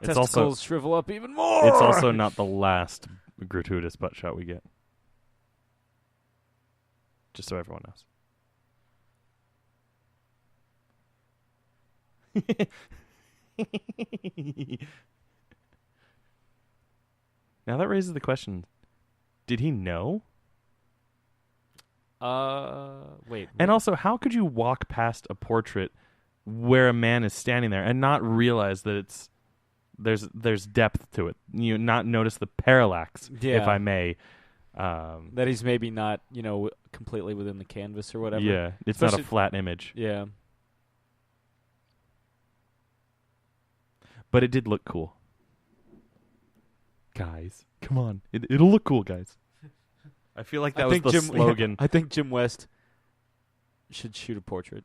S1: Testicles
S2: also
S1: shrivel up even more.
S2: It's also not the last gratuitous butt shot we get. Just so everyone knows. Now that raises the question, did he know?
S1: Wait.
S2: And also, how could you walk past a portrait where a man is standing there and not realize that there's depth to it? You not notice the parallax, if I may.
S1: That he's maybe not, completely within the canvas or whatever.
S2: Yeah, it's not a flat image.
S1: Yeah.
S2: But it did look cool. Guys, come on. It'll look cool, guys. I feel like that was the slogan.
S1: I think Jim West should shoot a portrait.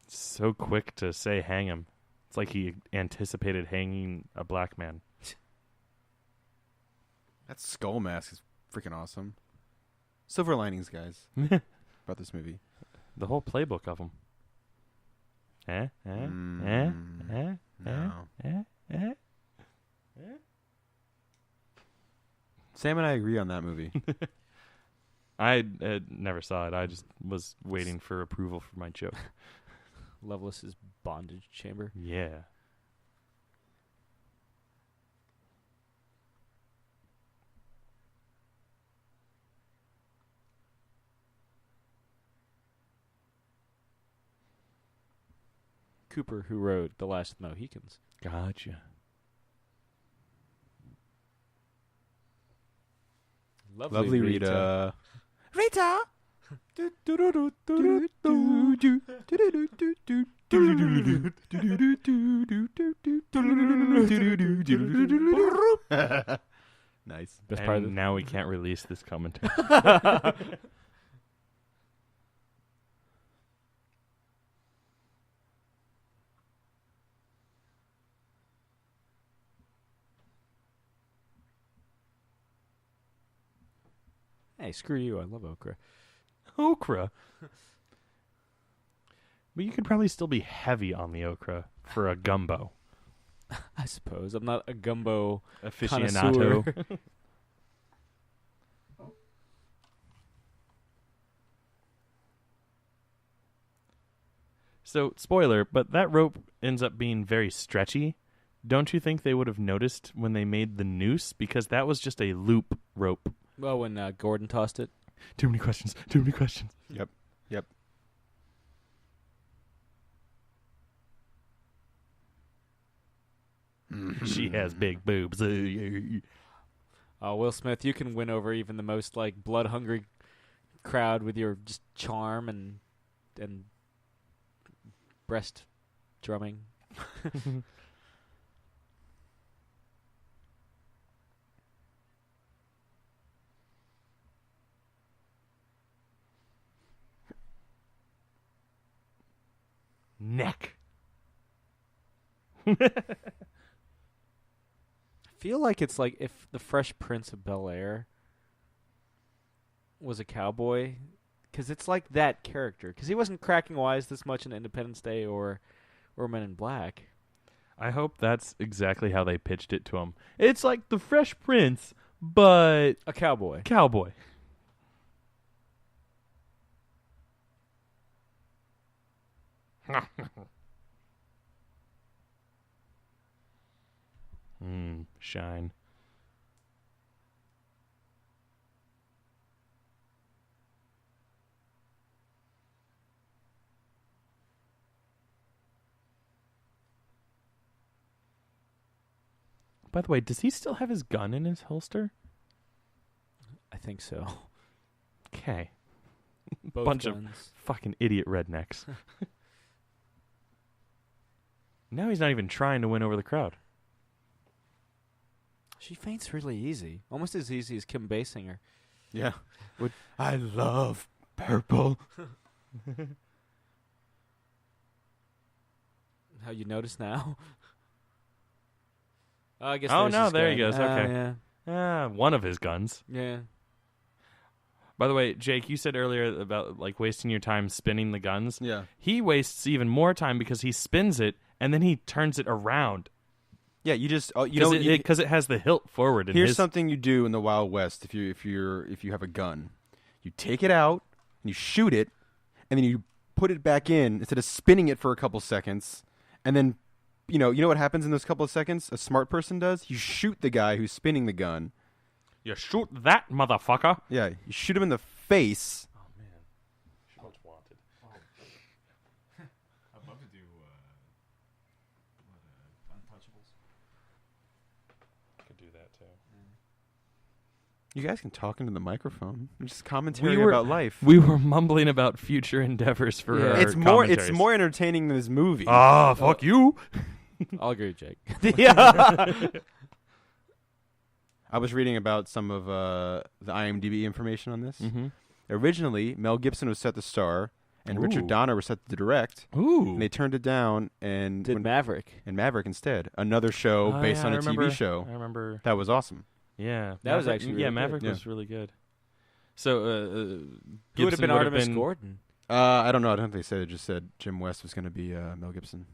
S2: So quick to say hang him. It's like he anticipated hanging a black man.
S3: That skull mask is freaking awesome. Silver linings, guys, about this movie.
S2: The whole playbook of them.
S3: No. Sam and I agree on that movie.
S2: I never saw it. I just was waiting for approval for my joke.
S1: Lovelace's bondage chamber.
S2: Yeah.
S1: Cooper, who wrote The Last of the Mohicans.
S2: Gotcha.
S3: Lovely Rita. Rita! Nice.
S2: Best part of now we can't release this commentary.
S1: Hey, screw you. I love okra.
S2: Okra? But you could probably still be heavy on the okra for a gumbo.
S1: I suppose. I'm not a gumbo
S2: aficionado.
S1: connoisseur.
S2: So, spoiler, but that rope ends up being very stretchy. Don't you think they would have noticed when they made the noose? Because that was just a loop rope.
S1: Well, when Gordon tossed it.
S2: Too many questions. Too many questions.
S3: Yep.
S2: She has big boobs.
S1: Will Smith, you can win over even the most like blood-hungry crowd with your just charm and breast drumming.
S2: Neck.
S1: I feel like it's like if the Fresh Prince of Bel-Air was a cowboy, because it's like that character. Because he wasn't cracking wise this much in Independence Day or Men in Black.
S2: I hope that's exactly how they pitched it to him. It's like the Fresh Prince, but
S1: A cowboy.
S2: cowboy. Shine. By the way, does he still have his gun in his holster?
S1: I think so.
S2: Okay.
S1: Both
S2: Bunch of
S1: guns.
S2: fucking idiot rednecks. Now he's not even trying to win over the crowd.
S1: She faints really easy. Almost as easy as Kim Basinger.
S3: Yeah. I love purple.
S1: How you notice now? I guess.
S2: Oh,
S1: there's
S2: no,
S1: his
S2: there he
S1: gun.
S2: goes. Okay.
S1: Yeah.
S2: One of his guns.
S1: Yeah.
S2: By the way, Jake, you said earlier about like wasting your time spinning the guns.
S3: Yeah.
S2: He wastes even more time because he spins it and then he turns it around.
S3: Yeah, you just you know
S2: Because it has the hilt forward.
S3: here's something you do in the Wild West if you have a gun. You take it out and you shoot it, and then you put it back in instead of spinning it for a couple seconds, and then you know what happens in those couple of seconds? A smart person does. You shoot the guy who's spinning the gun.
S2: You shoot that motherfucker.
S3: Yeah, you shoot him in the face.
S2: Oh man, Schmaltz wanted.
S1: I'd love to do Untouchables.
S2: Could do that too.
S3: You guys can talk into the microphone. Just commentary about life.
S2: We were mumbling about future endeavors for our
S3: It's
S2: commentaries.
S3: more entertaining than this movie.
S2: Ah, fuck you.
S1: I'll agree with Jake.
S3: Yeah. I was reading about some of the IMDb information on this.
S2: Mm-hmm.
S3: Originally, Mel Gibson was set to star, and Richard
S2: Ooh.
S3: Donner was set to direct.
S2: Ooh.
S3: And they turned it down and
S1: Did Maverick.
S3: and Maverick instead. Another show
S2: Oh,
S3: based
S2: yeah,
S3: on
S2: I
S3: a
S2: remember,
S3: TV show.
S2: I remember.
S3: That was awesome.
S2: Yeah.
S1: That was
S2: Maverick-
S1: actually
S2: yeah,
S1: really
S2: Maverick
S3: good.
S2: was really good. So,
S1: Who would have been Artemis Gordon?
S3: I don't know. I don't think they said it. Just said Jim West was going to be Mel Gibson.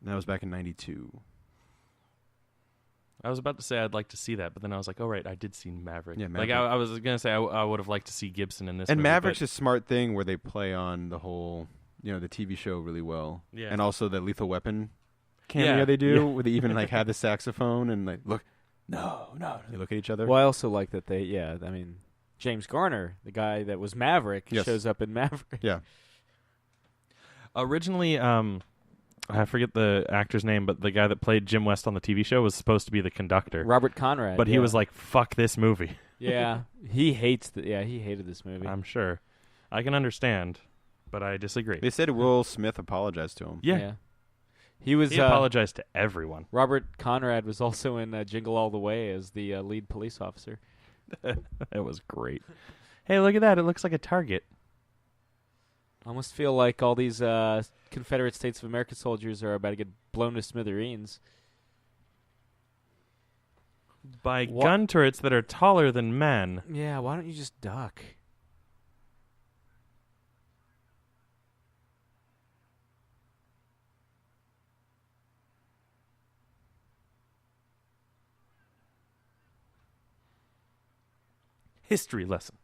S3: And that was back in '92.
S2: I was about to say I'd like to see that, but then I was like, oh, right, I did see Maverick.
S3: Yeah,
S2: Like,
S3: Maverick.
S2: I was going to say I would have liked to see Gibson in this
S3: And
S2: movie,
S3: Maverick's
S2: but-
S3: a smart thing where they play on the whole, the TV show really well.
S2: Yeah.
S3: And also the Lethal Weapon cameo
S2: Yeah,
S3: they do,
S2: yeah.
S3: where they even like have the saxophone and like look, no, they look at each other.
S1: Well, I also like that James Garner, the guy that was Maverick,
S3: Yes.
S1: shows up in Maverick.
S3: Yeah,
S2: Originally, I forget the actor's name, but the guy that played Jim West on the TV show was supposed to be the conductor.
S1: Robert Conrad.
S2: But he
S1: yeah.
S2: was like, fuck this movie.
S1: yeah, he hated this movie.
S2: I'm sure. I can understand, but I disagree.
S3: they said Will Smith apologized to him.
S2: Yeah.
S1: He was.
S2: He apologized to everyone.
S1: Robert Conrad was also in Jingle All the Way as the lead police officer.
S2: That was great. Hey, look at that. It looks like a target.
S1: I almost feel like all these Confederate States of America soldiers are about to get blown to smithereens.
S2: By
S1: What?
S2: gun turrets that are taller than men.
S1: Yeah, why don't you just duck?
S2: History lesson.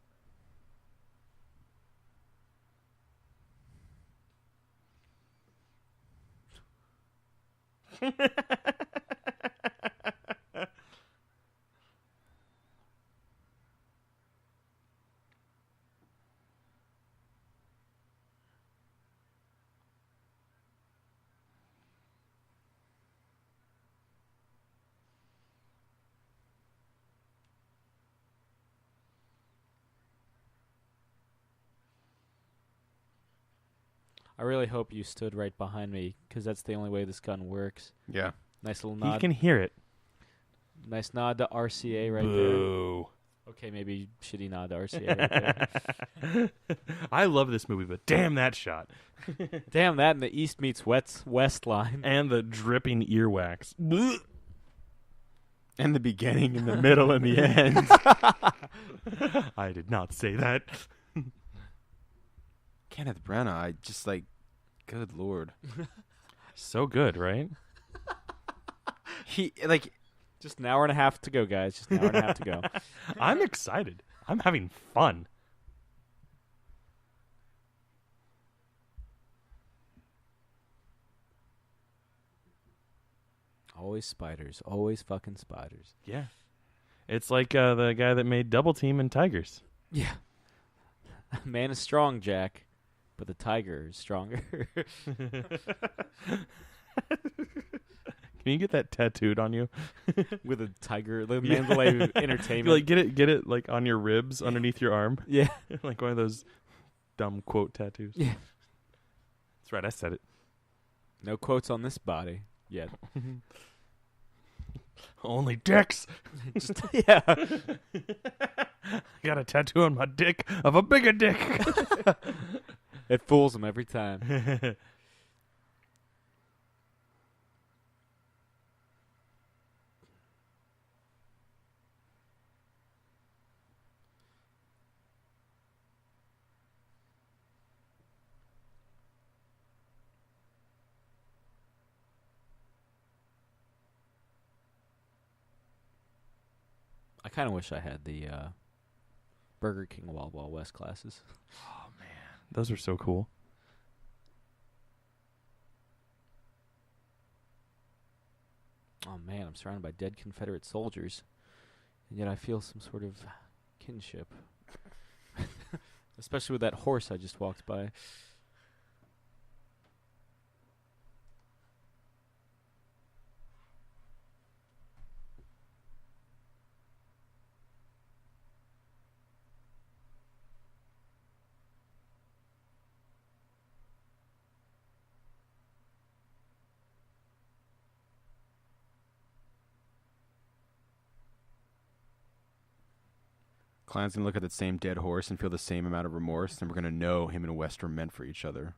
S1: I really hope you stood right behind me, because that's the only way this gun works.
S3: Yeah.
S1: Nice little
S2: He
S1: nod.
S2: can hear it.
S1: Nice nod to RCA right there.
S2: Boo.
S1: Okay, maybe shitty nod to RCA right there.
S2: I love this movie, but damn that shot.
S1: Damn that and the East meets West line.
S2: And the dripping earwax.
S3: And the beginning and the middle and the end.
S2: I did not say that.
S3: Kenneth Branagh, I just like, good Lord.
S2: So good, right?
S3: He, like,
S1: Just an hour and a half to go, guys. Just an hour and a half to go.
S2: I'm excited. I'm having fun.
S1: Always spiders. Always fucking spiders.
S2: Yeah. It's like the guy that made Double Team and Tigers.
S1: Yeah. Man is strong, Jack, but the tiger is stronger.
S2: Can you get that tattooed on you?
S1: With a tiger, the Mandalay Entertainment.
S2: Like get it like on your ribs underneath your arm.
S1: Yeah.
S2: Like one of those dumb quote tattoos.
S1: Yeah.
S2: That's right, I said it.
S1: No quotes on this body yet.
S2: Only dicks.
S1: Just, yeah.
S2: Got a tattoo on my dick of a bigger dick.
S1: It fools him every time. I kind of wish I had the Burger King Wild Wild West classes.
S2: Oh man, those are so cool.
S1: Oh man, I'm surrounded by dead Confederate soldiers, and yet I feel some sort of kinship. Especially with that horse I just walked by.
S3: Klein's gonna look at that same dead horse and feel the same amount of remorse, and we're gonna know him and West are meant for each other.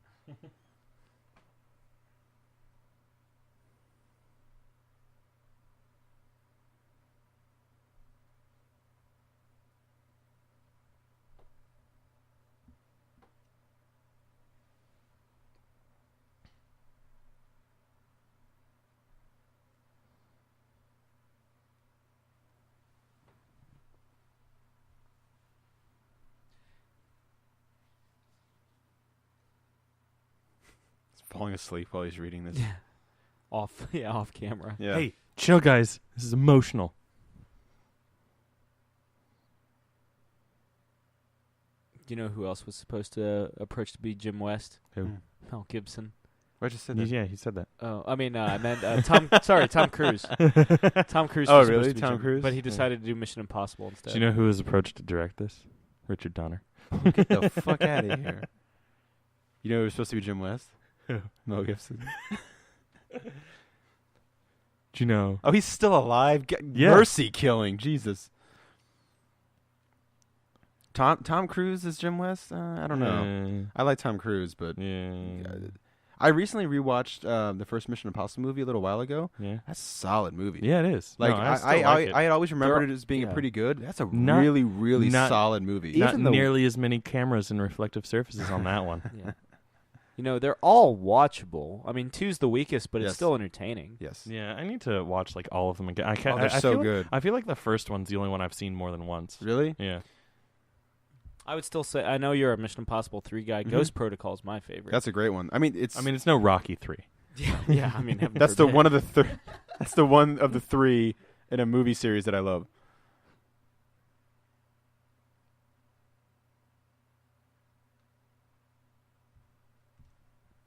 S3: He's falling asleep while he's reading this.
S1: Off camera.
S3: Yeah.
S2: Hey, chill, guys. This is emotional.
S1: Do you know who else was supposed to approach to be Jim West?
S2: Who?
S1: Mel Gibson.
S3: I just said that.
S2: Yeah, he said that.
S1: Oh, I mean, I meant Tom. Sorry, Tom Cruise. Tom Cruise.
S3: Oh,
S1: was supposed
S3: really?
S1: to be
S3: Tom
S1: Jim-
S3: Cruise?
S1: But he decided to do Mission Impossible instead.
S2: Do you know who was approached to direct this? Richard Donner.
S3: Get the fuck out of here. You know who was supposed to be Jim West? Mel Gibson.
S2: Do you know?
S3: Oh, he's still alive?
S2: Yeah.
S3: Mercy killing. Jesus. Tom Cruise is Jim West? I don't know. I like Tom Cruise, but
S2: Yeah.
S3: I recently rewatched the first Mission Impossible movie a little while ago.
S2: Yeah.
S3: That's a solid movie.
S2: Yeah, it is.
S3: Like
S2: No, I still like it.
S3: I had always remembered
S1: There-
S3: it as being
S1: yeah.
S3: pretty good. That's a
S2: Not-
S3: really, really
S2: not-
S3: solid movie.
S2: Not
S1: even the-
S2: nearly as many cameras and reflective surfaces on that one.
S1: Yeah. You know, they're all watchable. I mean, 2's the weakest, but
S3: Yes.
S1: it's still entertaining.
S3: Yes.
S2: Yeah, I need to watch like all of them again. I can't.
S3: Oh, they're
S2: I
S3: so
S2: feel
S3: good.
S2: Like, I feel like the first one's the only one I've seen more than once.
S3: Really?
S2: Yeah.
S1: I would still say, I know you're a Mission Impossible 3 guy.
S3: Mhm.
S1: Ghost Protocol is my favorite.
S3: That's a great one. I mean, it's
S2: no Rocky 3.
S1: yeah, I mean, heaven
S3: that's the
S1: forbid.
S3: one of the that's the one of the 3 in a movie series that I love.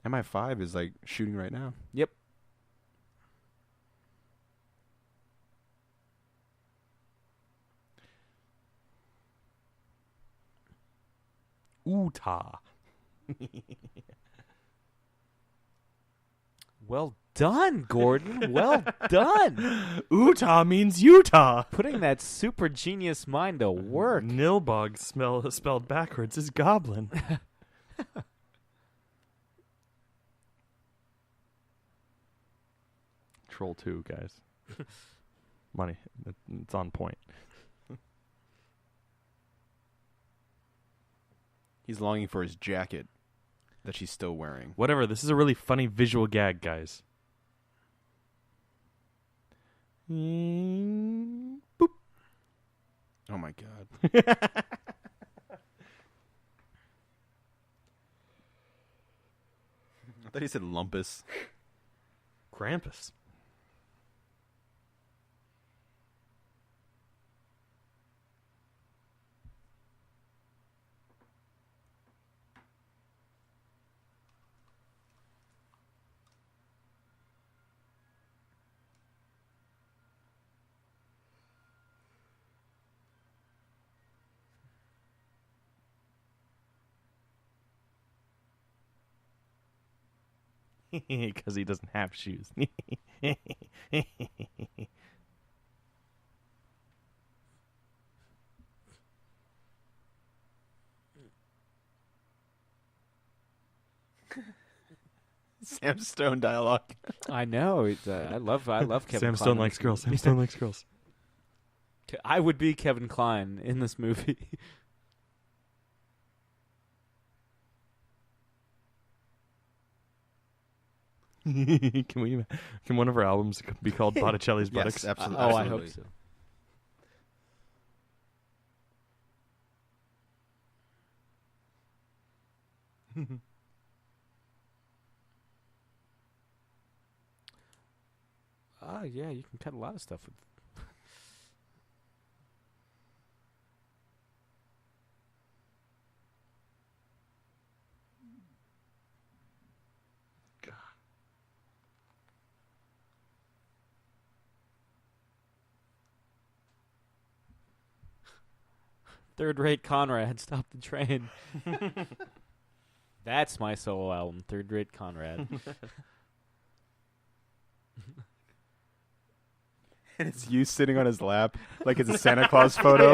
S3: MI5 is like shooting right now.
S1: Yep.
S2: Utah.
S1: Well done, Gordon. Well done.
S2: Utah means Utah.
S1: Putting that super genius mind to work.
S2: Nilbog spelled backwards is goblin. Troll 2, guys. Money. It's on point.
S3: He's longing for his jacket that she's still wearing.
S2: Whatever. This is a really funny visual gag, guys. Boop.
S3: Oh my god. I thought he said lumpus.
S2: Krampus. Because he doesn't have shoes.
S3: Sam Stone dialogue.
S1: I know. I love Kevin
S2: Sam
S1: Kline
S2: Stone
S1: in
S2: likes
S1: this
S2: girls.
S1: movie.
S2: Sam Stone likes girls.
S1: I would be Kevin Kline in this movie.
S2: Can one of our albums be called Botticelli's Buttocks?
S3: Yes, absolutely.
S1: Oh, I hope so. Yeah, you can cut a lot of stuff with. Third-rate Conrad, stop the train. That's my solo album, Third-rate Conrad.
S3: And it's you sitting on his lap like it's a Santa Claus photo.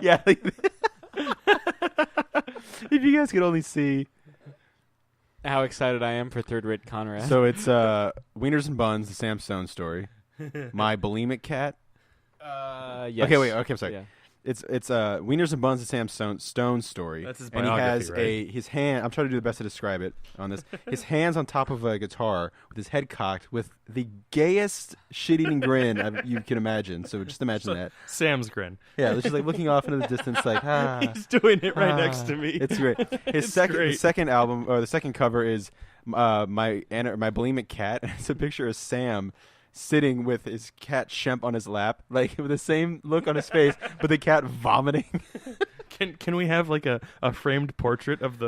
S3: Yeah. If you guys could only see.
S1: How excited I am for Third-rate Conrad.
S3: So it's Wieners and Buns, the Sam Stone story. My bulimic cat.
S1: Yes.
S3: Okay, wait. Okay, I'm sorry.
S1: Yeah.
S3: It's Wieners and Buns, the Sam Stone story.
S2: That's his
S3: and he has
S2: biography, right?
S3: his hand. I'm trying to do the best to describe it on this. His hands on top of a guitar with his head cocked, with the gayest shit-eating grin you can imagine. So just imagine that.
S2: Sam's grin.
S3: Yeah, it's just like looking off into the distance, like
S2: He's doing it right next to me.
S3: It's great. His
S2: It's
S3: second
S2: great.
S3: the second album or the second cover is my bulimic cat. It's a picture of Sam sitting with his cat Shemp on his lap, like with the same look on his face, but the cat vomiting.
S2: Can we have like a framed portrait of the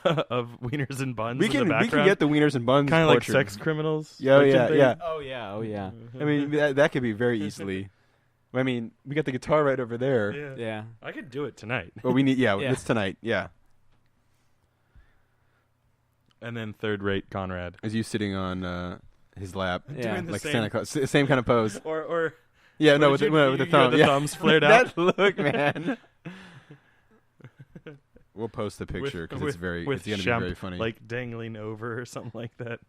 S2: of Wieners and Buns
S3: we
S2: in the
S3: can
S2: background?
S3: get the Wieners and Buns
S2: kind of like
S3: portrait.
S2: sex criminals.
S3: Yeah,
S2: looking
S3: yeah,
S2: thing?
S3: yeah.
S1: Oh, yeah. Oh, yeah.
S3: I mean, that could be very easily. I mean, we got the guitar right over there.
S2: Yeah.
S1: Yeah.
S2: I could do it tonight.
S3: Well, we need
S1: Yeah.
S3: it's tonight. Yeah,
S2: And then third-rate Conrad.
S3: as you sitting on his lap,
S1: Yeah.
S2: Doing the
S3: like
S2: same.
S3: Santa Claus, same kind of pose.
S2: Or
S3: Yeah, no,
S2: what
S3: with
S2: did
S3: the,
S2: you-
S3: with the
S2: you got
S3: thumb.
S2: the
S3: Yeah.
S2: thumbs flared out.
S3: That look, man. We'll post the picture because it's very.
S2: with
S3: It's going to
S2: Shemp,
S3: be very funny.
S2: like dangling over or something like that.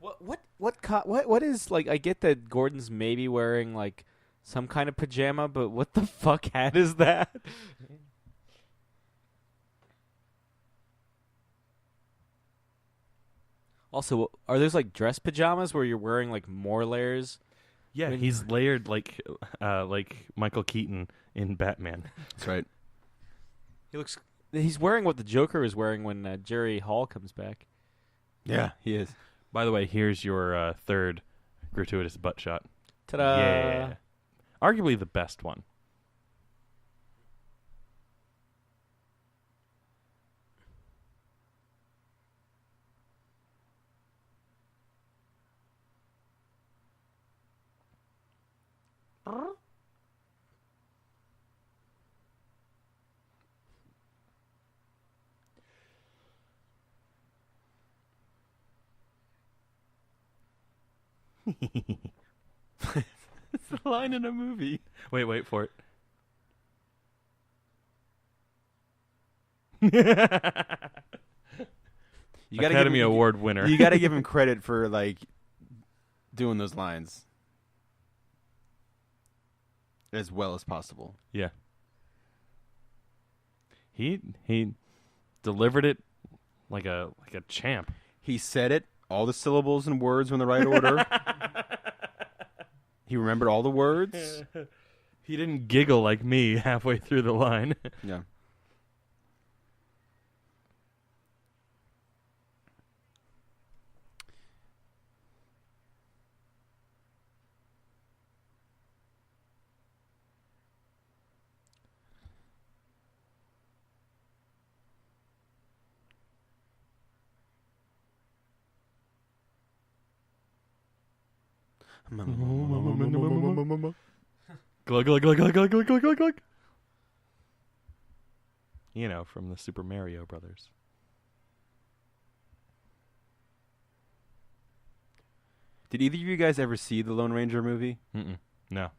S1: What is, like, I get that Gordon's maybe wearing, like, some kind of pajama, but what the fuck hat is that? Also, are those, like, dress pajamas where you're wearing, like, more layers?
S2: Yeah,
S1: When-
S2: he's layered like Michael Keaton in Batman.
S3: That's right.
S1: He's wearing what the Joker is wearing when Jerry Hall comes back.
S3: Yeah, he is.
S2: By the way, here's your third gratuitous butt shot.
S1: Ta-da!
S2: Yeah. Arguably the best one. It's a line in a movie. Wait for it.
S3: You gotta
S2: Academy
S3: give him,
S2: Award winner.
S3: You got to give him credit for like doing those lines as well as possible.
S2: Yeah. He delivered it like a champ.
S3: He said it, all the syllables and words were in the right order. He remembered all the words.
S2: He didn't giggle like me halfway through the line.
S3: Yeah.
S2: Glug glug glug glug glug glug glug glug glug. You know, from the Super Mario Brothers.
S3: Did either of you guys ever see the Lone Ranger movie?
S2: No.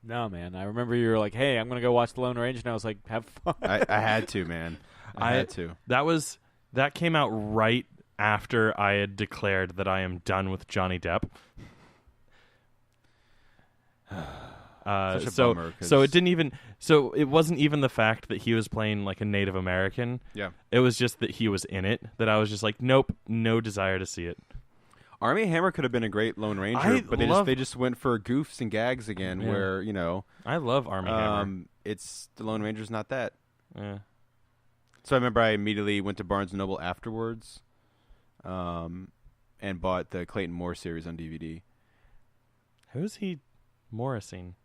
S1: No, man. I remember you were like, "Hey, I'm gonna go watch the Lone Ranger," and I was like, "Have fun."
S3: I had to, man. I had to.
S2: That came out right after I had declared that I am done with Johnny Depp.
S3: Such a bummer,
S2: so it didn't even. So it wasn't even the fact that he was playing like a Native American.
S3: Yeah.
S2: It was just that he was in it. That I was just like, nope, no desire to see it.
S3: Armie Hammer could have been a great Lone Ranger, but they just went for goofs and gags again.
S2: Yeah.
S3: Where
S2: I love Armie Hammer.
S3: It's the Lone Ranger's not that.
S2: Yeah.
S3: So I remember I immediately went to Barnes & Noble afterwards, and bought the Clayton Moore series on DVD.
S2: Who's he Morrising?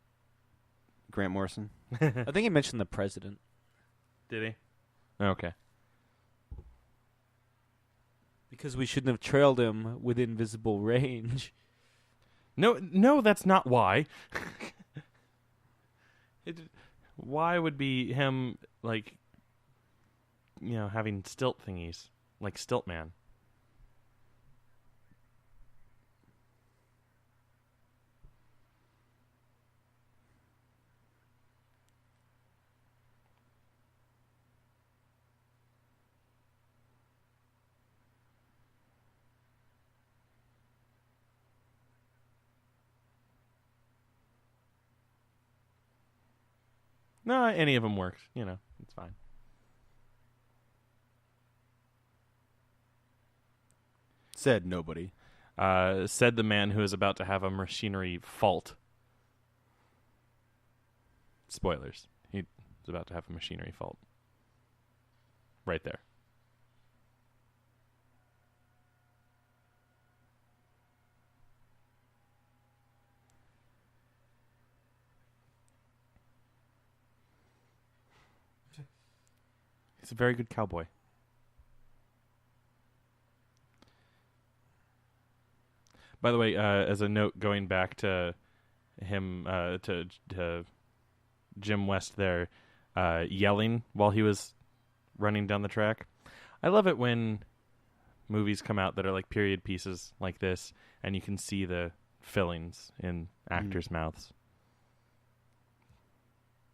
S3: Grant Morrison.
S1: I think he mentioned the president.
S2: Did he? Okay.
S1: Because we shouldn't have trailed him within visible range.
S2: No, that's not why. Why would be him, like, having stilt thingies, like Stilt Man. No, any of them works. It's fine.
S3: Said nobody.
S2: Said the man who is about to have a machinery fault. Spoilers. He's about to have a machinery fault. Right there. He's a very good cowboy. By the way, as a note, going back to him, to Jim West there, yelling while he was running down the track. I love it when movies come out that are like period pieces like this, and you can see the fillings in actors' mouths.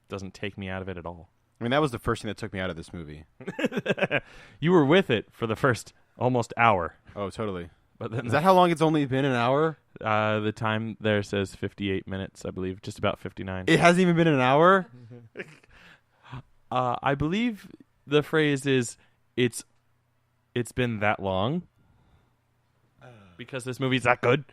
S2: Doesn't take me out of it at all.
S3: I mean, that was the first thing that took me out of this movie.
S2: You were with it for the first almost hour.
S3: Oh, totally.
S2: But then
S3: Is that how long it's only been, an hour?
S2: the time there says 58 minutes, I believe, just about 59.
S3: It hasn't even been an hour?
S2: I believe the phrase is it's been that long because this movie's that good.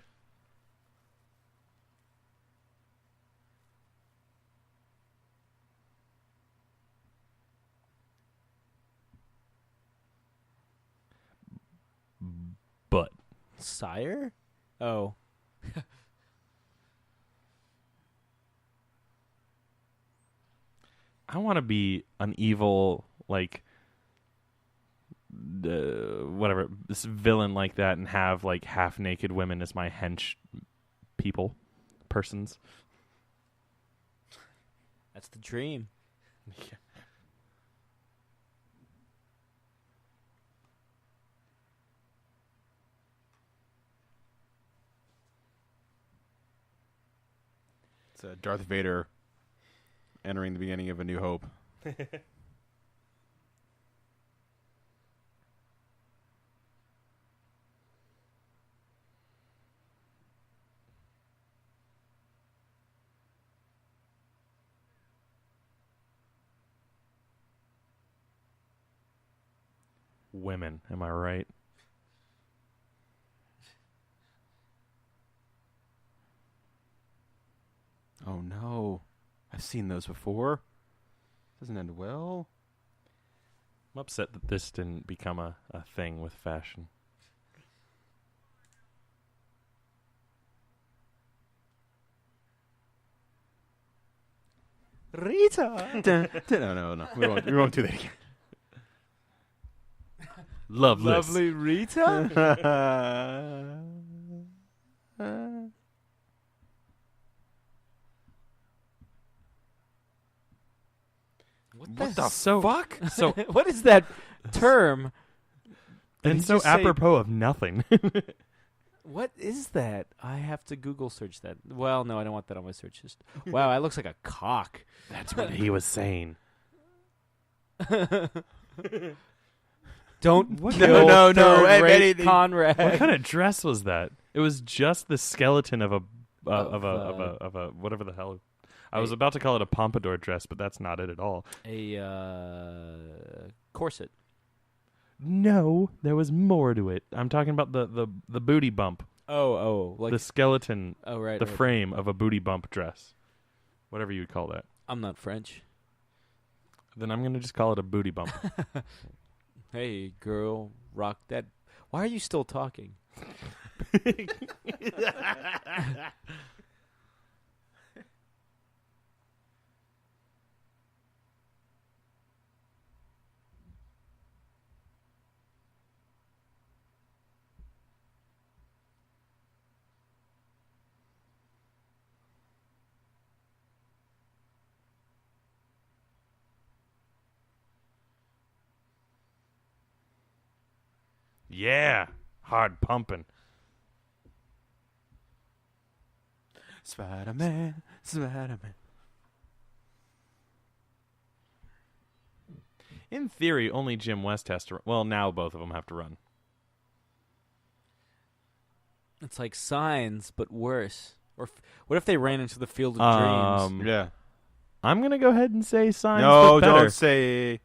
S2: But
S1: Sire? Oh.
S2: I want to be an evil, like, whatever, this villain like that, and have like half naked women as my hench persons.
S1: That's the dream.
S2: Yeah.
S3: It's Darth Vader entering the beginning of A New Hope.
S2: Women, am I right?
S3: Oh no, I've seen those before. Doesn't end well.
S2: I'm upset that this didn't become a thing with fashion.
S1: Rita.
S3: No. We won't do that again.
S2: Loveless.
S1: Lovely Rita.
S3: What the
S2: So-
S3: fuck?
S2: So
S1: What is that term? Did
S2: and
S1: he
S2: so
S1: just say-
S2: apropos of nothing.
S1: What is that? I have to Google search that. Well, no, I don't want that on my search list. Wow, that looks like a cock.
S2: That's what he was saying.
S1: Don't
S2: What
S1: kill
S3: no,
S1: third-rate
S3: anything.
S1: Conrad.
S2: What kind of dress was that? It was just the skeleton of a whatever the hell. I was about to call it a pompadour dress, but that's not it at all.
S1: A corset.
S2: No, there was more to it. I'm talking about the booty bump,
S1: Oh, like
S2: the skeleton,
S1: oh, right.
S2: the
S1: right.
S2: frame of a booty bump dress, whatever you would call that.
S1: I'm not French.
S2: Then I'm gonna just call it a booty bump.
S1: Hey, girl, rock that. Why are you still talking?
S2: Yeah, hard pumping.
S3: Spider-Man.
S2: In theory, only Jim West has to. Well, now both of them have to run.
S1: It's like Signs, but worse. Or what if they ran into the Field of Dreams?
S3: Yeah.
S2: I'm gonna go ahead and say Signs.
S3: No,
S2: but better,
S3: don't say.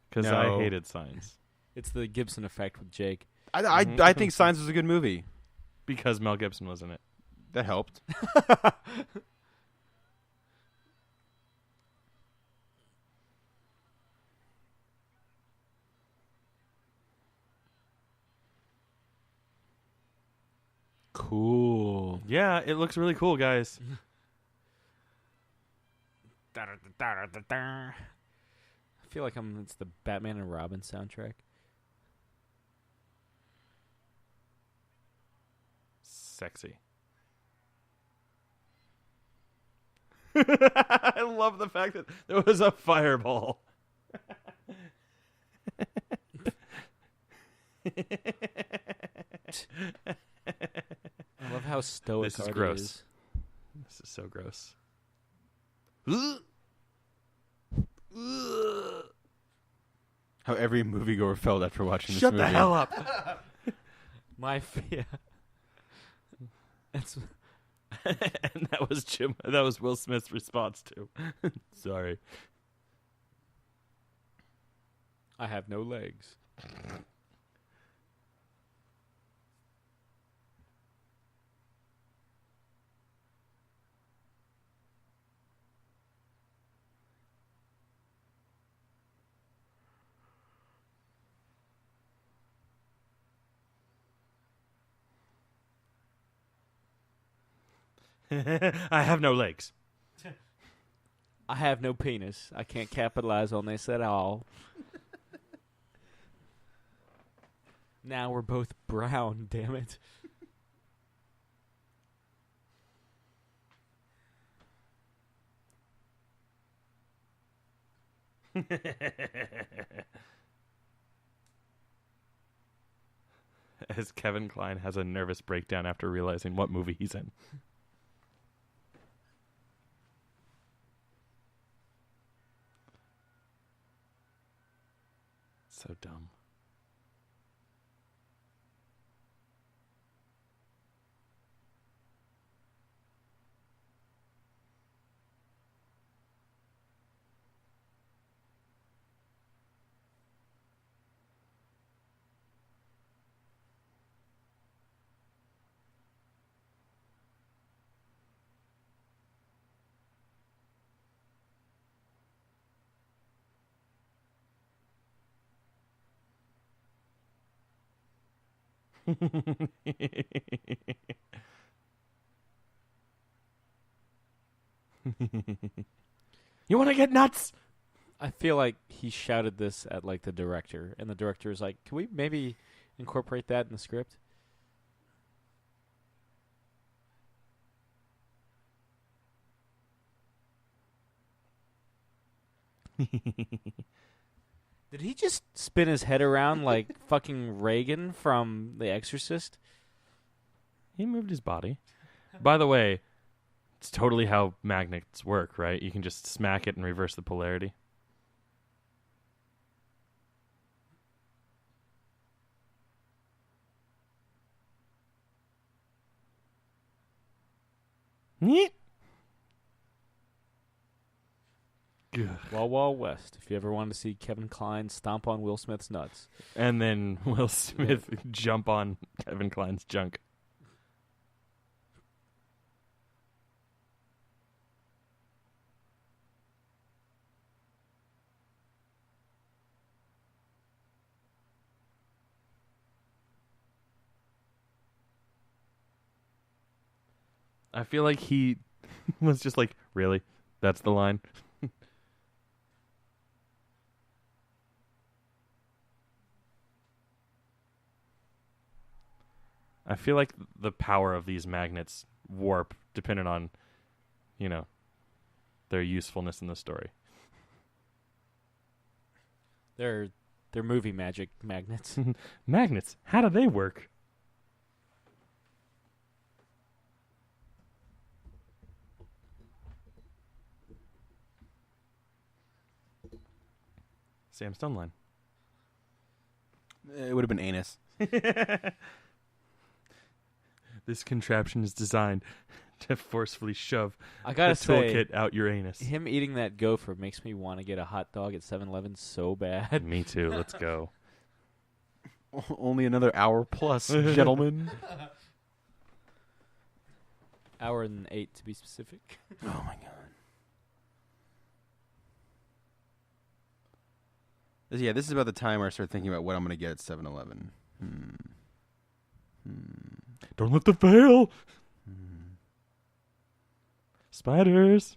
S2: because
S3: no.
S2: I hated Signs
S1: It's the Gibson effect with Jake.
S3: I think Signs was a good movie.
S2: because Mel Gibson was in it.
S3: That helped. Cool.
S2: Yeah, it looks really cool, guys.
S1: I feel like it's the Batman and Robin soundtrack.
S2: Sexy. I love the fact that there was a fireball.
S1: I love how stoic
S2: This is
S1: Artie
S2: gross.
S1: is.
S2: This is so gross.
S3: How every moviegoer felt after watching this
S2: Shut
S3: movie.
S2: the hell up.
S1: My fear. It's
S2: And that was That was Will Smith's response to. Sorry.
S1: I have no legs.
S2: I have no legs.
S1: I have no penis. I can't capitalize on this at all. Now we're both brown, damn it.
S2: As Kevin Kline has a nervous breakdown after realizing what movie he's in. So dumb. You want to get nuts?
S1: I feel like he shouted this at like the director, and the director is like, "Can we maybe incorporate that in the script?" Did he just spin his head around like fucking Reagan from The Exorcist?
S2: He moved his body. By the way, it's totally how magnets work, right? You can just smack it and reverse the polarity. Neat.
S1: Wild Wild West. If you ever wanted to see Kevin Kline stomp on Will Smith's nuts.
S2: And then Will Smith jump on Kevin Kline's junk. I feel like he was just like, really? That's the line? I feel like the power of these magnets warp depending on, their usefulness in the story.
S1: They're movie magic magnets.
S2: Magnets, how do they work? Sam Stone line.
S3: It would have been anus.
S2: This contraption is designed to forcefully shove
S1: I
S2: a
S1: gotta say,
S2: toolkit out your anus.
S1: him eating that gopher makes me want to get a hot dog at 7-Eleven so bad.
S2: Me too. Let's go.
S3: Only another hour plus, gentlemen.
S1: Hour and 8 to be specific.
S3: Oh my god. Yeah, this is about the time where I start thinking about what I'm going to get at 7-Eleven.
S2: Don't let them fail. Spiders.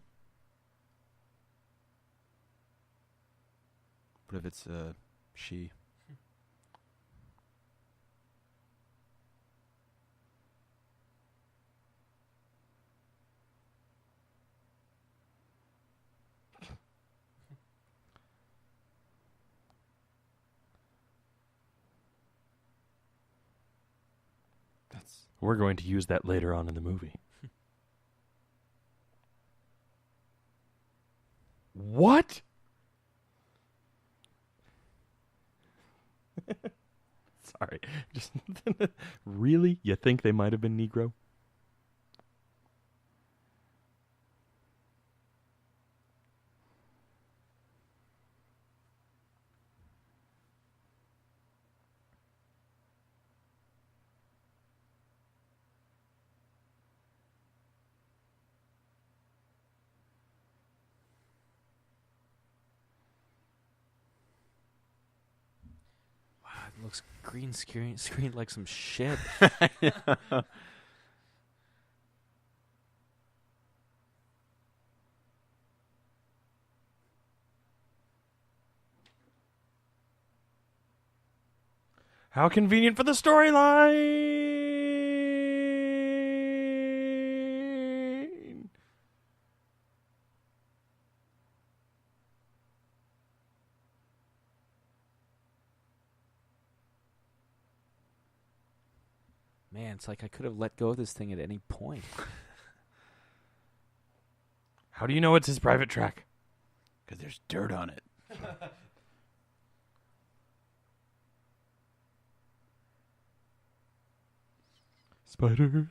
S3: What if it's she?
S2: We're going to use that later on in the movie. What? Sorry. Just really? You think they might have been Negro?
S1: It looks green screen like some shit.
S2: How convenient for the storyline!
S1: Man, it's like I could have let go of this thing at any point.
S2: How do you know it's his private track?
S3: Because there's dirt on it.
S2: Spiders.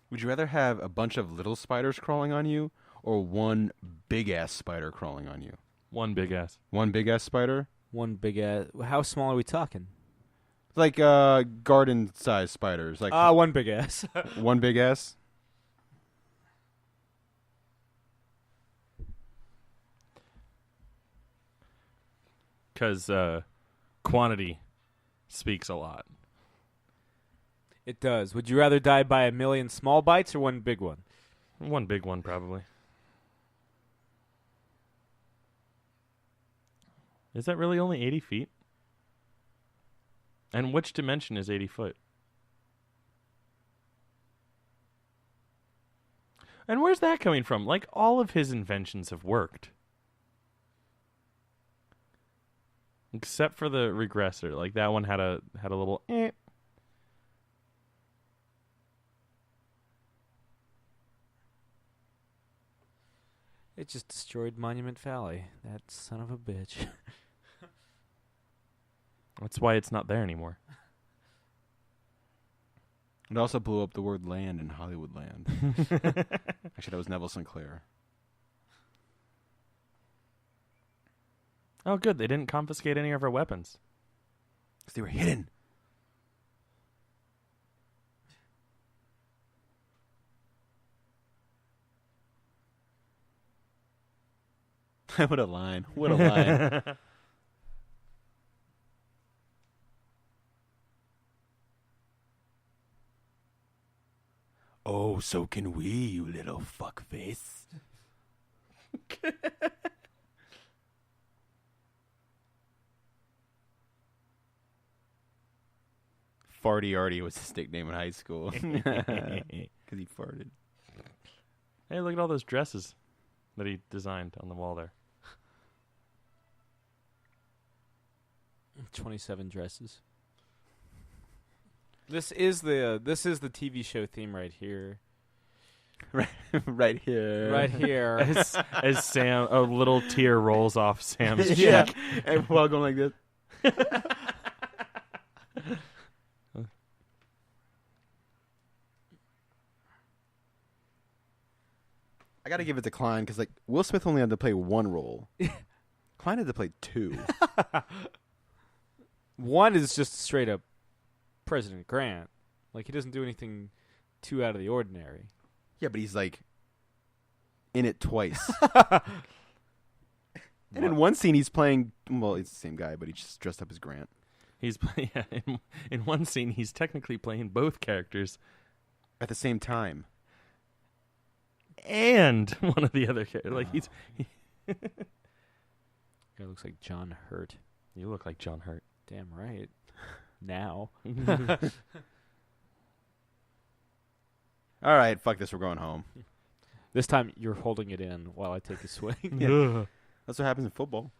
S3: Would you rather have a bunch of little spiders crawling on you or one big-ass spider crawling on you?
S2: One big ass.
S3: One big-ass spider?
S1: One big ass. How small are we talking?
S3: Like garden-sized spiders. Like
S1: One big ass.
S3: one big-ass?
S2: Because quantity speaks a lot.
S1: It does. Would you rather die by a million small bites or one big one?
S2: One big one, probably. Is that really only 80 feet? And which dimension is 80 foot? And where's that coming from? Like, all of his inventions have worked. Except for the regressor. Like, that one had a little eh.
S1: It just destroyed Monument Valley. That son of a bitch.
S2: That's why it's not there anymore.
S3: It also blew up the word land in Hollywood land. Actually, that was Neville Sinclair.
S2: Oh, good. They didn't confiscate any of our weapons.
S3: Because they were hidden. What a line. What a line. Oh, so can we, you little fuckface. Farty Arty was his nickname in high school. Because he farted.
S2: Hey, look at all those dresses that he designed on the wall there.
S1: 27 dresses. This is the TV show theme right here.
S3: Right here.
S1: Right here.
S2: As Sam, a little tear rolls off Sam's cheek.
S3: Yeah. And we're all going like this. I got to give it to Klein because, like, Will Smith only had to play one role. Klein had to play two.
S1: One is just straight up President Grant. Like, he doesn't do anything too out of the ordinary.
S3: Yeah, but he's, like, in it twice. And in one scene, he's playing, well, it's the same guy, but he's just dressed up as Grant.
S2: In one scene, he's technically playing both characters
S3: At the same time.
S2: and one of the other characters. Like,
S1: Guy looks like John Hurt.
S2: you look like John Hurt.
S1: Damn right. Now.
S3: All right, fuck this, we're going home.
S1: This time you're holding it in while I take a swing.
S2: Ugh.
S3: That's what happens in football.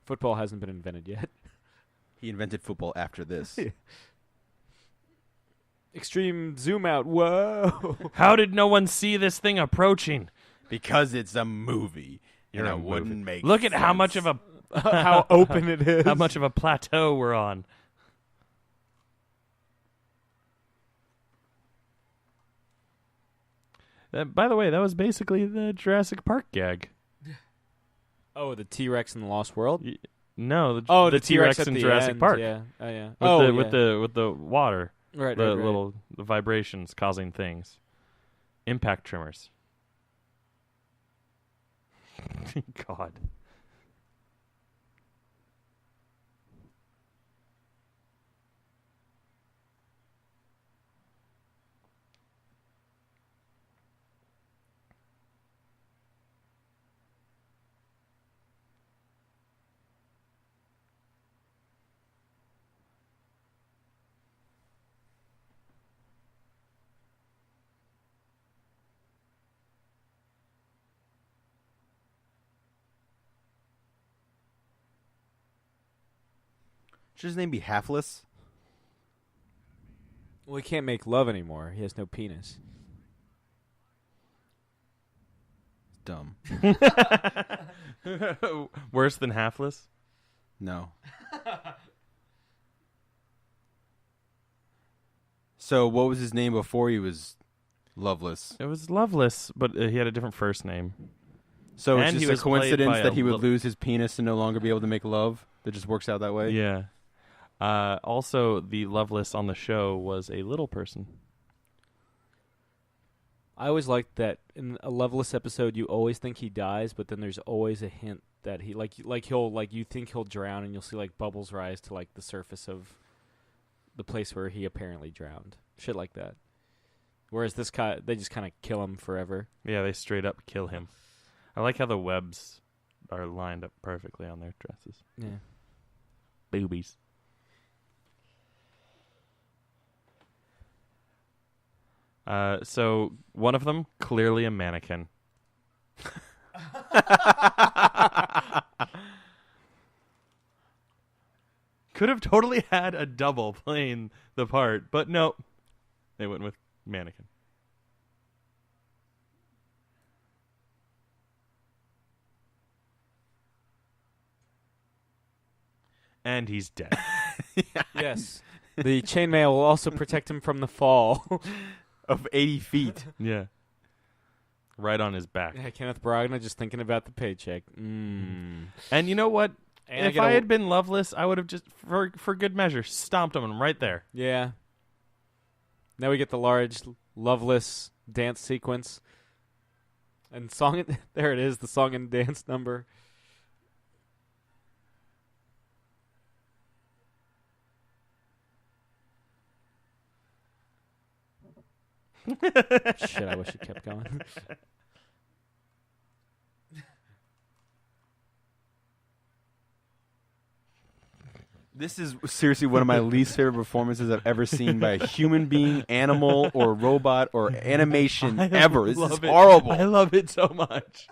S1: Football hasn't been invented yet.
S3: He invented football after this.
S1: Extreme zoom out. Whoa.
S2: How did no one see this thing approaching?
S3: Because it's a movie.
S2: You're
S3: and
S2: a
S3: it
S2: movie.
S3: wouldn't make
S2: Look at how
S3: sense.
S2: much of a
S1: How open it is.
S2: how much of a plateau we're on. By the way, that was basically the Jurassic Park gag.
S1: Oh, the T-Rex in the Lost World?
S2: No,
S1: The
S2: T-Rex
S1: at
S2: in
S1: the
S2: Jurassic
S1: end,
S2: Park.
S1: Yeah. Oh, yeah.
S2: With the water,
S1: right,
S2: the
S1: right, right.
S2: little the vibrations causing things. Impact tremors. God.
S3: Should his name be Halfless?
S1: Well, he can't make love anymore. He has no penis.
S3: Dumb.
S2: Worse than halfless?
S3: No. So what was his name before he was Loveless?
S2: It was Loveless, but he had a different first name.
S3: So
S2: And
S3: it's
S2: he
S3: just a
S2: was played
S3: coincidence
S2: by
S3: that
S2: a
S3: he would lose his penis and no longer be able to make love? That just works out that way?
S2: Yeah. Also, the Loveless on the show was a little person.
S1: I always liked that in a Loveless episode, you always think he dies, but then there's always a hint that he you think he'll drown, and you'll see like bubbles rise to like the surface of the place where he apparently drowned. Shit like that. Whereas this guy, they just kind of kill him forever.
S2: Yeah, they straight up kill him. I like how the webs are lined up perfectly on their dresses.
S1: Yeah.
S2: Boobies. So one of them, clearly a mannequin. Could have totally had a double playing the part, but no. They went with mannequin. And he's dead.
S1: Yes. The chainmail will also protect him from the fall.
S3: Of 80 feet.
S2: Yeah. Right on his back.
S1: Yeah, Kenneth Branagh just thinking about the paycheck.
S2: And you know what?
S1: And
S2: if I had been Loveless, I would have just, for good measure, stomped him right there.
S1: Yeah. Now we get the large, Loveless dance sequence. And song, there it is, the song and dance number. Shit, I wish it kept going.
S3: This is seriously one of my least favorite performances I've ever seen by a human being, animal, or robot, or animation ever. This is horrible.
S2: I love it so much.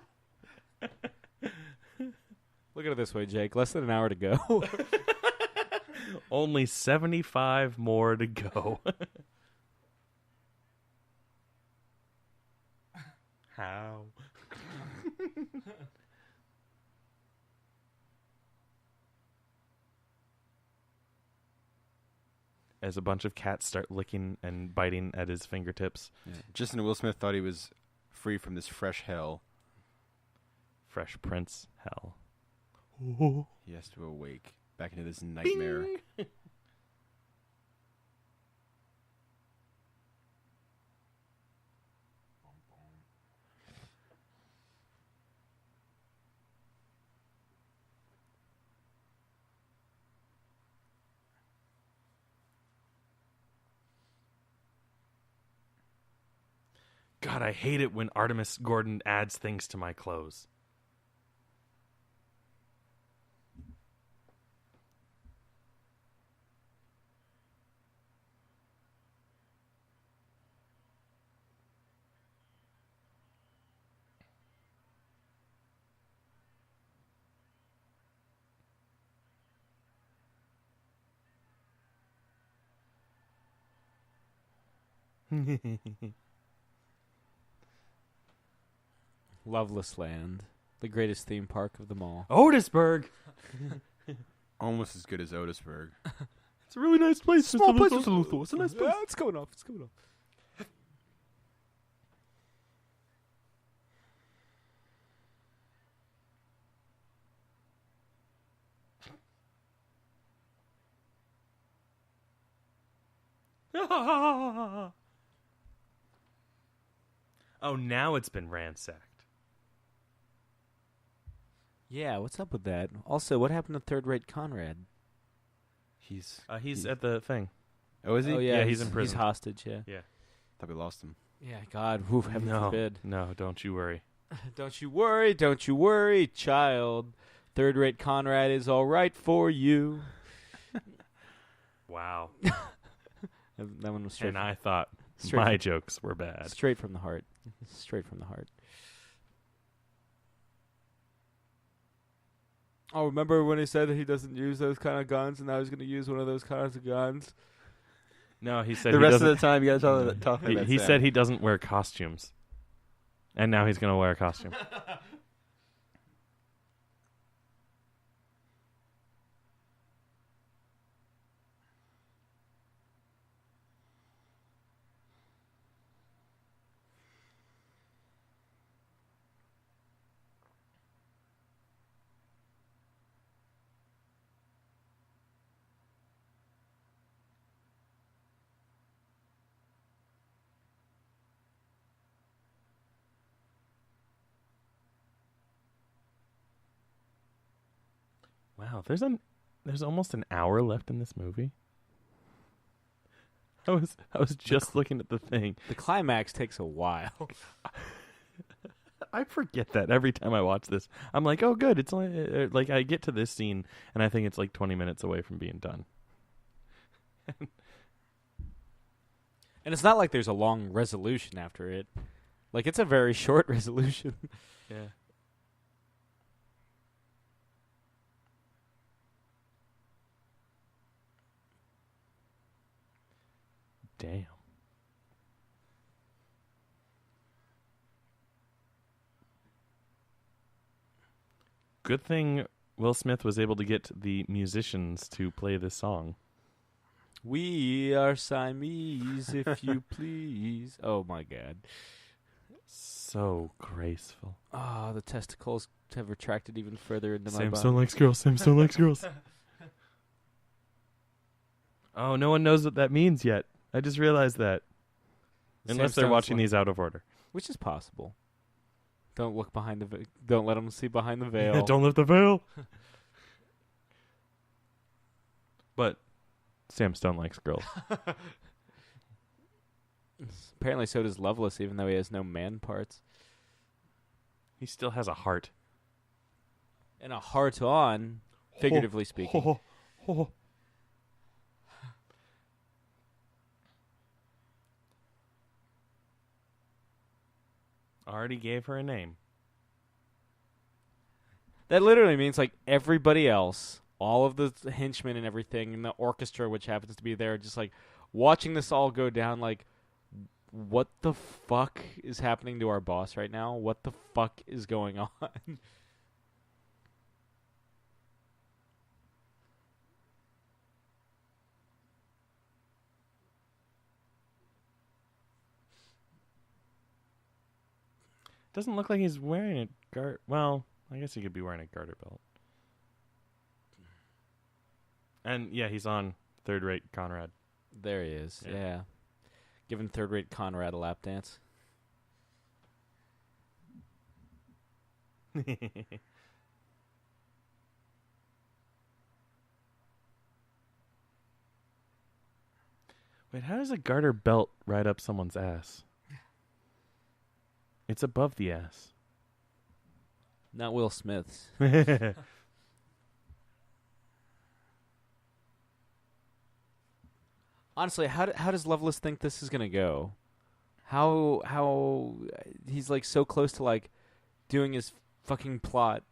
S1: Look at it this way, Jake. Less than an hour to go.
S2: Only 75 more to go. How? As a bunch of cats start licking and biting at his fingertips.
S3: Yeah. Justin Will Smith thought he was free from this fresh hell.
S2: Fresh Prince hell.
S3: He has to awake back into this nightmare.
S2: God, I hate it when Artemis Gordon adds things to my clothes.
S1: Loveless Land, the greatest theme park of them all.
S2: Otisburg!
S3: Almost as good as Otisburg.
S2: It's a really nice place.
S1: Small
S2: Mr.
S1: place,
S2: Luthor.
S1: Mr. Luthor. It's a nice place. Yeah, it's going off. It's going off.
S2: Oh, now it's been ransacked.
S1: Yeah, what's up with that? Also, what happened to Third Rate Conrad?
S3: He's
S2: At the thing.
S3: Oh, is he?
S1: Oh, yeah,
S2: Yeah, he's in prison.
S1: He's hostage, yeah.
S2: Yeah.
S3: Thought we lost him.
S1: Yeah, God, whew, heaven forbid.
S2: No, don't you worry.
S1: Don't you worry, child. Third Rate Conrad is all right for you.
S2: Wow.
S1: That one was straight.
S2: And I thought
S1: straight
S2: my
S1: from-
S2: jokes were bad.
S1: Straight from the heart. Straight from the heart. Oh, remember when he said that he doesn't use those kind of guns, and now he's going to use one of those kinds of guns?
S2: No, he said
S3: The
S2: he
S3: rest of
S2: doesn't.
S3: the time, you gotta talk
S2: He,
S3: about
S2: he
S3: Sam.
S2: said he doesn't wear costumes, and now he's gonna wear a costume. Wow, there's almost an hour left in this movie. I was just looking at the thing.
S1: The climax takes a while.
S2: I forget that every time I watch this. I'm like, oh, good. It's only like I get to this scene and I think it's like 20 minutes away from being done.
S1: And it's not like there's a long resolution after it. Like, it's a very short resolution.
S2: Yeah. Damn. Good thing Will Smith was able to get the musicians to play this song.
S1: We are Siamese, if you please. Oh, my God.
S2: So graceful.
S1: Oh, the testicles have retracted even further into my
S2: Sam
S1: body.
S2: Stone likes girls. Sam Stone likes girls. Oh, no one knows what that means yet. I just realized that. Unless they're
S1: Stone's
S2: watching
S1: like-
S2: these out of order.
S1: Which is possible. Don't look behind the don't let them see behind the veil.
S2: Don't lift the veil. But Sam Stone likes girls.
S1: Apparently so does Loveless, even though he has no man parts.
S2: He still has a heart.
S1: And a heart on, figuratively speaking.
S2: Already gave her a name.
S1: That literally means like everybody else, all of the henchmen and everything, and the orchestra, which happens to be there, just like watching this all go down. Like, what the fuck is happening to our boss right now? What the fuck is going on?
S2: Doesn't look like he's wearing a garter. Well, I guess he could be wearing a garter belt. And yeah, he's on third-rate Conrad.
S1: There he is.
S2: Yeah.
S1: Yeah. Giving third-rate Conrad a lap dance.
S2: Wait, how does a garter belt ride up someone's ass? It's above the ass.
S1: Not Will Smith's. Honestly, how does Loveless think this is gonna go? How he's like so close to like doing his fucking plot.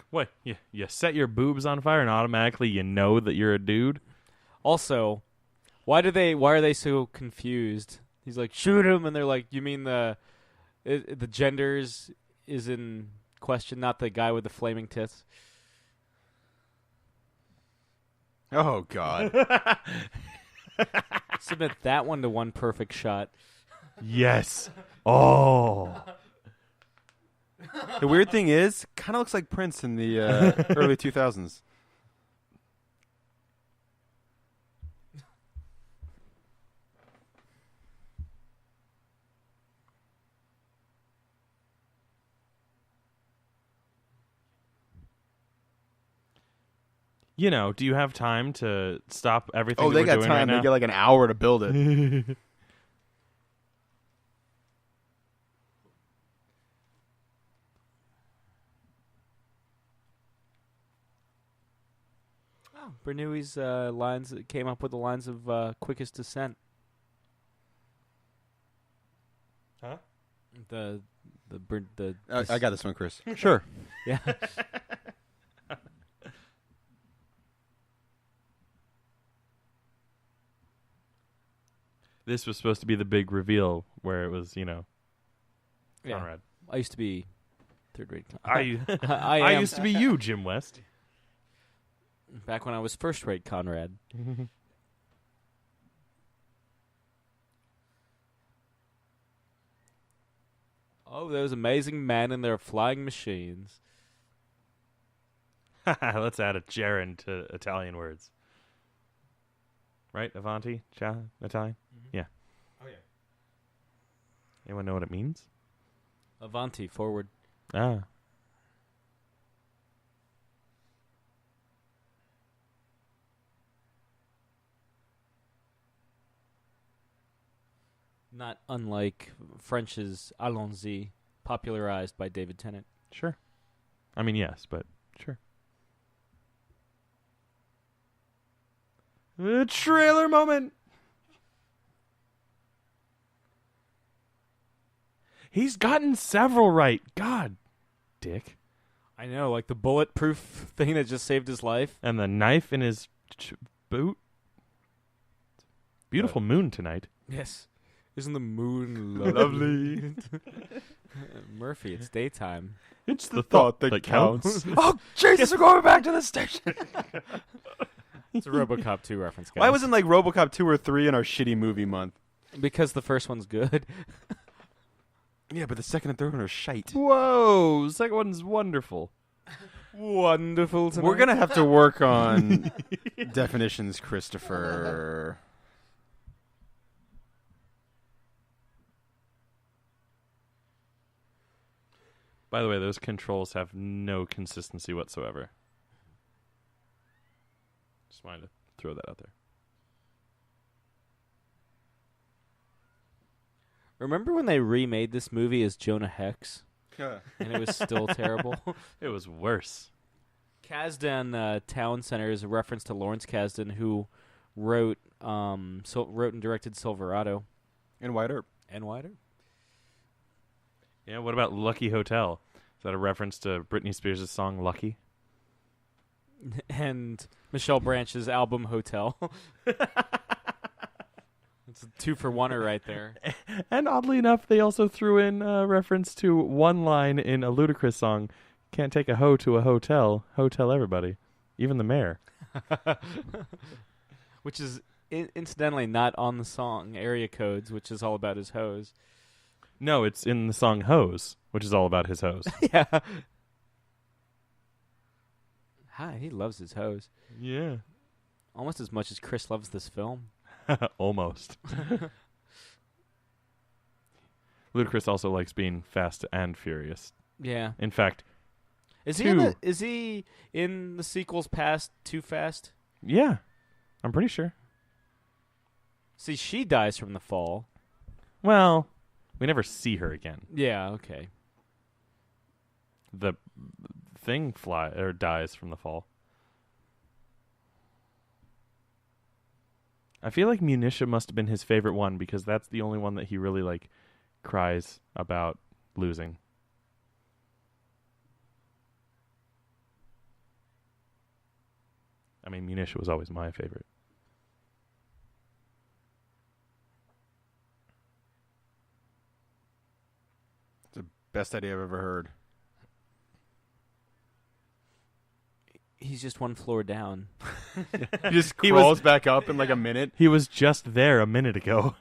S2: What? You set your boobs on fire and automatically you know that you're a dude?
S1: Also, why are they so confused? He's like, shoot him, and they're like, you mean the genders is in question, not the guy with the flaming tits?
S3: Oh God.
S1: Submit that one to One Perfect Shot.
S2: Yes. Oh.
S3: The weird thing is, kind of looks like Prince in the early 2000s.
S2: You know, do you have time to stop everything
S3: Oh,
S2: that
S3: they
S2: we're
S3: got
S2: doing
S3: time.
S2: right
S3: They
S2: now?
S3: get like an hour to build it.
S1: Bernoulli's lines came up with the lines of quickest descent.
S2: Huh?
S1: The
S3: I got this one, Chris. Sure.
S1: yeah.
S2: This was supposed to be the big reveal where it was,
S1: Yeah.
S2: Conrad.
S1: I used to be third grade.
S2: I
S1: am.
S2: used to be you, Jim West.
S1: Back when I was first rate Conrad. Oh, those amazing men and their flying machines.
S2: Let's add a gerund to Italian words. Right? Avanti? Italian? Yeah.
S1: Oh, yeah.
S2: Anyone know what it means?
S1: Avanti, forward.
S2: Ah.
S1: Not unlike French's allons-y, popularized by David Tennant.
S2: Sure. I mean, yes, but sure. The trailer moment. He's gotten several right. God, Dick.
S1: I know, like the bulletproof thing that just saved his life.
S2: And the knife in his boot. Beautiful moon tonight.
S1: Yes. Isn't the moon lovely? Murphy, it's daytime.
S2: It's the thought that counts. Oh, Jesus, we're going back to the station.
S1: It's a RoboCop 2 reference, guys.
S3: Why wasn't like RoboCop 2 or 3 in our shitty movie month?
S1: Because the first one's good.
S3: Yeah, but the second and third one are shite.
S2: Whoa, second one's wonderful.
S1: Wonderful tonight.
S3: We're going to have to work on definitions, Christopher.
S2: By the way, those controls have no consistency whatsoever. Just wanted to throw that out there.
S1: Remember when they remade this movie as Jonah Hex? And it was still terrible?
S2: It was worse.
S1: Kasdan Town Center is a reference to Lawrence Kasdan, who wrote wrote and directed Silverado.
S3: And White Earp.
S1: And White Earp.
S2: Yeah, what about Lucky Hotel? Is that a reference to Britney Spears' song Lucky?
S1: And Michelle Branch's album Hotel. It's a 2-for-1er right there.
S2: And oddly enough, they also threw in a reference to one line in a Ludacris song, "Can't take a hoe to a hotel, hotel everybody, even the mayor."
S1: Which is incidentally not on the song Area Codes, which is all about his hose.
S2: No, it's in the song Hose, which is all about his hose.
S1: Yeah. Hi, he loves his hose.
S2: Yeah.
S1: Almost as much as Chris loves this film.
S2: Almost. Ludacris also likes being fast and furious.
S1: Yeah.
S2: In fact,
S1: Is he in the sequels past Too Fast?
S2: Yeah. I'm pretty sure.
S1: See, she dies from the fall.
S2: Well, we never see her again.
S1: Yeah, okay.
S2: The thing dies from the fall. I feel like Munitia must have been his favorite one because that's the only one that he really cries about losing. I mean, Munitia was always my favorite.
S3: It's the best idea I've ever heard.
S1: He's just one floor down.
S3: He just crawls back up in like a minute.
S2: He was just there a minute ago.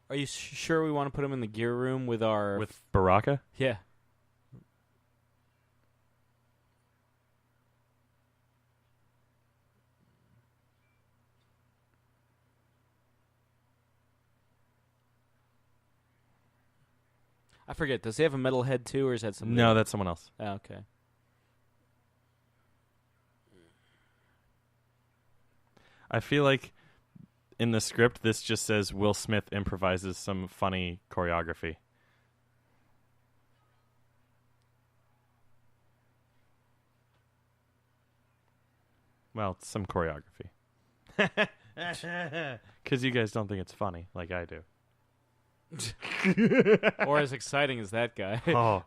S1: Are you sure we want to put him in the gear room with our...
S2: With Baraka?
S1: Yeah. I forget. Does he have a metal head too, or is that something?
S2: No, that's someone else.
S1: Oh, okay.
S2: I feel like in the script, this just says Will Smith improvises some funny choreography. Well, it's some choreography. Because you guys don't think it's funny, like I do.
S1: Or as exciting as that guy.
S2: Oh,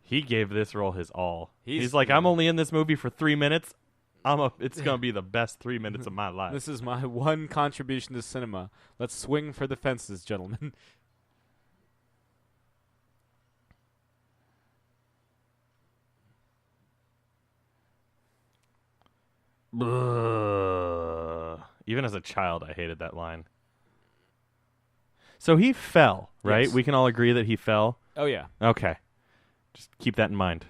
S2: he gave this role his all.
S1: He's
S2: He's like, I'm only in this movie for 3 minutes. It's gonna be the best 3 minutes of my life.
S1: This is my one contribution to cinema. Let's swing for the fences, gentlemen.
S2: Even as a child, I hated that line. So he fell, right?
S1: Yes.
S2: We can all agree that he fell.
S1: Oh, yeah.
S2: Okay. Just keep that in mind.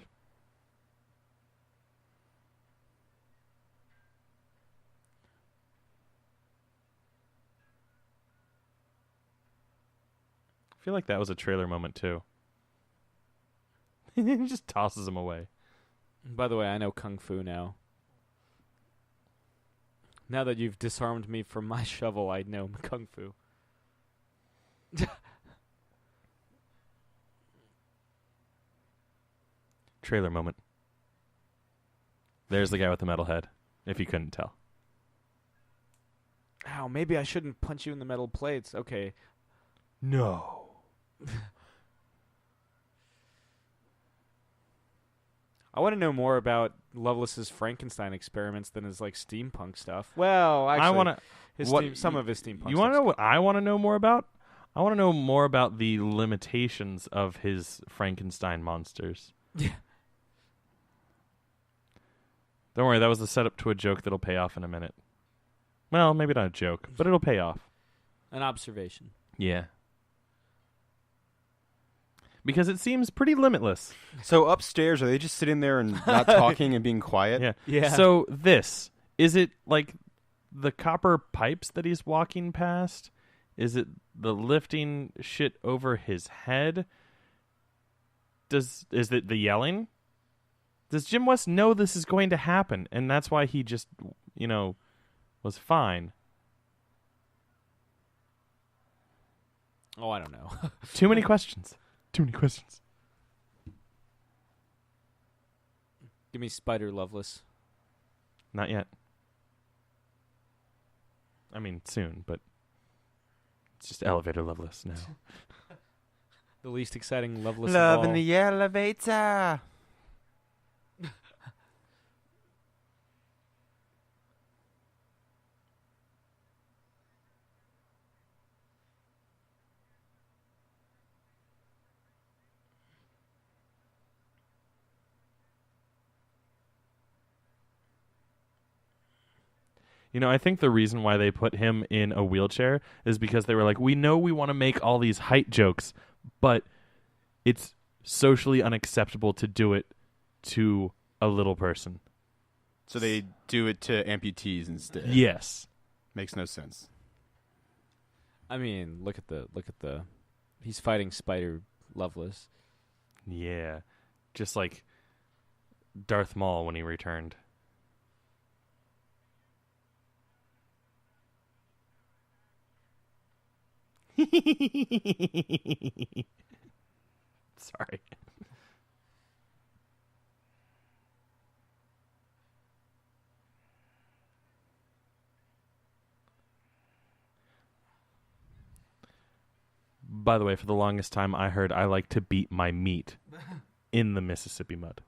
S2: I feel like that was a trailer moment, too. He just tosses him away.
S1: By the way, I know Kung Fu now. Now that you've disarmed me from my shovel, I know Kung Fu.
S2: Trailer moment. There's the guy with the metal head, if you couldn't tell.
S1: Ow, maybe I shouldn't punch you in the metal plates. Okay.
S2: No.
S1: I want to know more about Lovelace's Frankenstein experiments than his like steampunk stuff. Well, actually,
S2: I want to.
S1: Some of his steampunk.
S2: You want to know what I want to know more about? I want to know more about the limitations of his Frankenstein monsters.
S1: Yeah.
S2: Don't worry, that was the setup to a joke that'll pay off in a minute. Well, maybe not a joke, but it'll pay off.
S1: An observation.
S2: Yeah. Because it seems pretty limitless.
S3: So upstairs, are they just sitting there and not talking and being quiet?
S2: Yeah.
S1: Yeah.
S2: So is it like the copper pipes that he's walking past? Is it the lifting shit over his head? Is it the yelling? Does Jim West know this is going to happen, and that's why he just, was fine?
S1: Oh, I don't know.
S2: Too many questions. Too many questions.
S1: Give me Spider Loveless.
S2: Not yet. I mean, soon, but it's just elevator Loveless now.
S1: The least exciting Loveless
S3: Love
S1: of all.
S3: in the elevator.
S2: I think the reason why they put him in a wheelchair is because they were like, we know we want to make all these height jokes, but it's socially unacceptable to do it to a little person.
S3: So they do it to amputees instead.
S2: Yes.
S3: Makes no sense.
S1: I mean, look at the. He's fighting Spider Loveless.
S2: Yeah. Just like Darth Maul when he returned. Sorry. By the way, for the longest time, I heard I like to beat my meat in the Mississippi mud.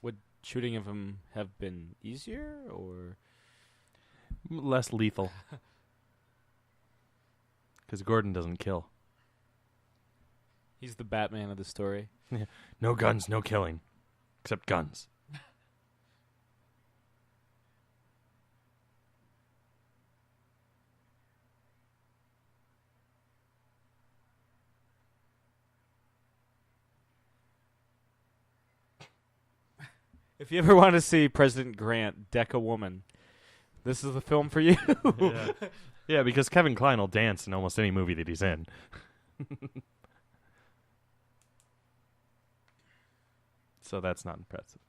S1: Would shooting of him have been easier or
S2: Less lethal. Because Gordon doesn't kill.
S1: he's the Batman of the story?
S2: No guns, no killing. Except guns.
S1: If you ever want to see President Grant deck a woman, this is the film for you.
S2: Yeah. Yeah, because Kevin Kline will dance in almost any movie that he's in. So that's not impressive.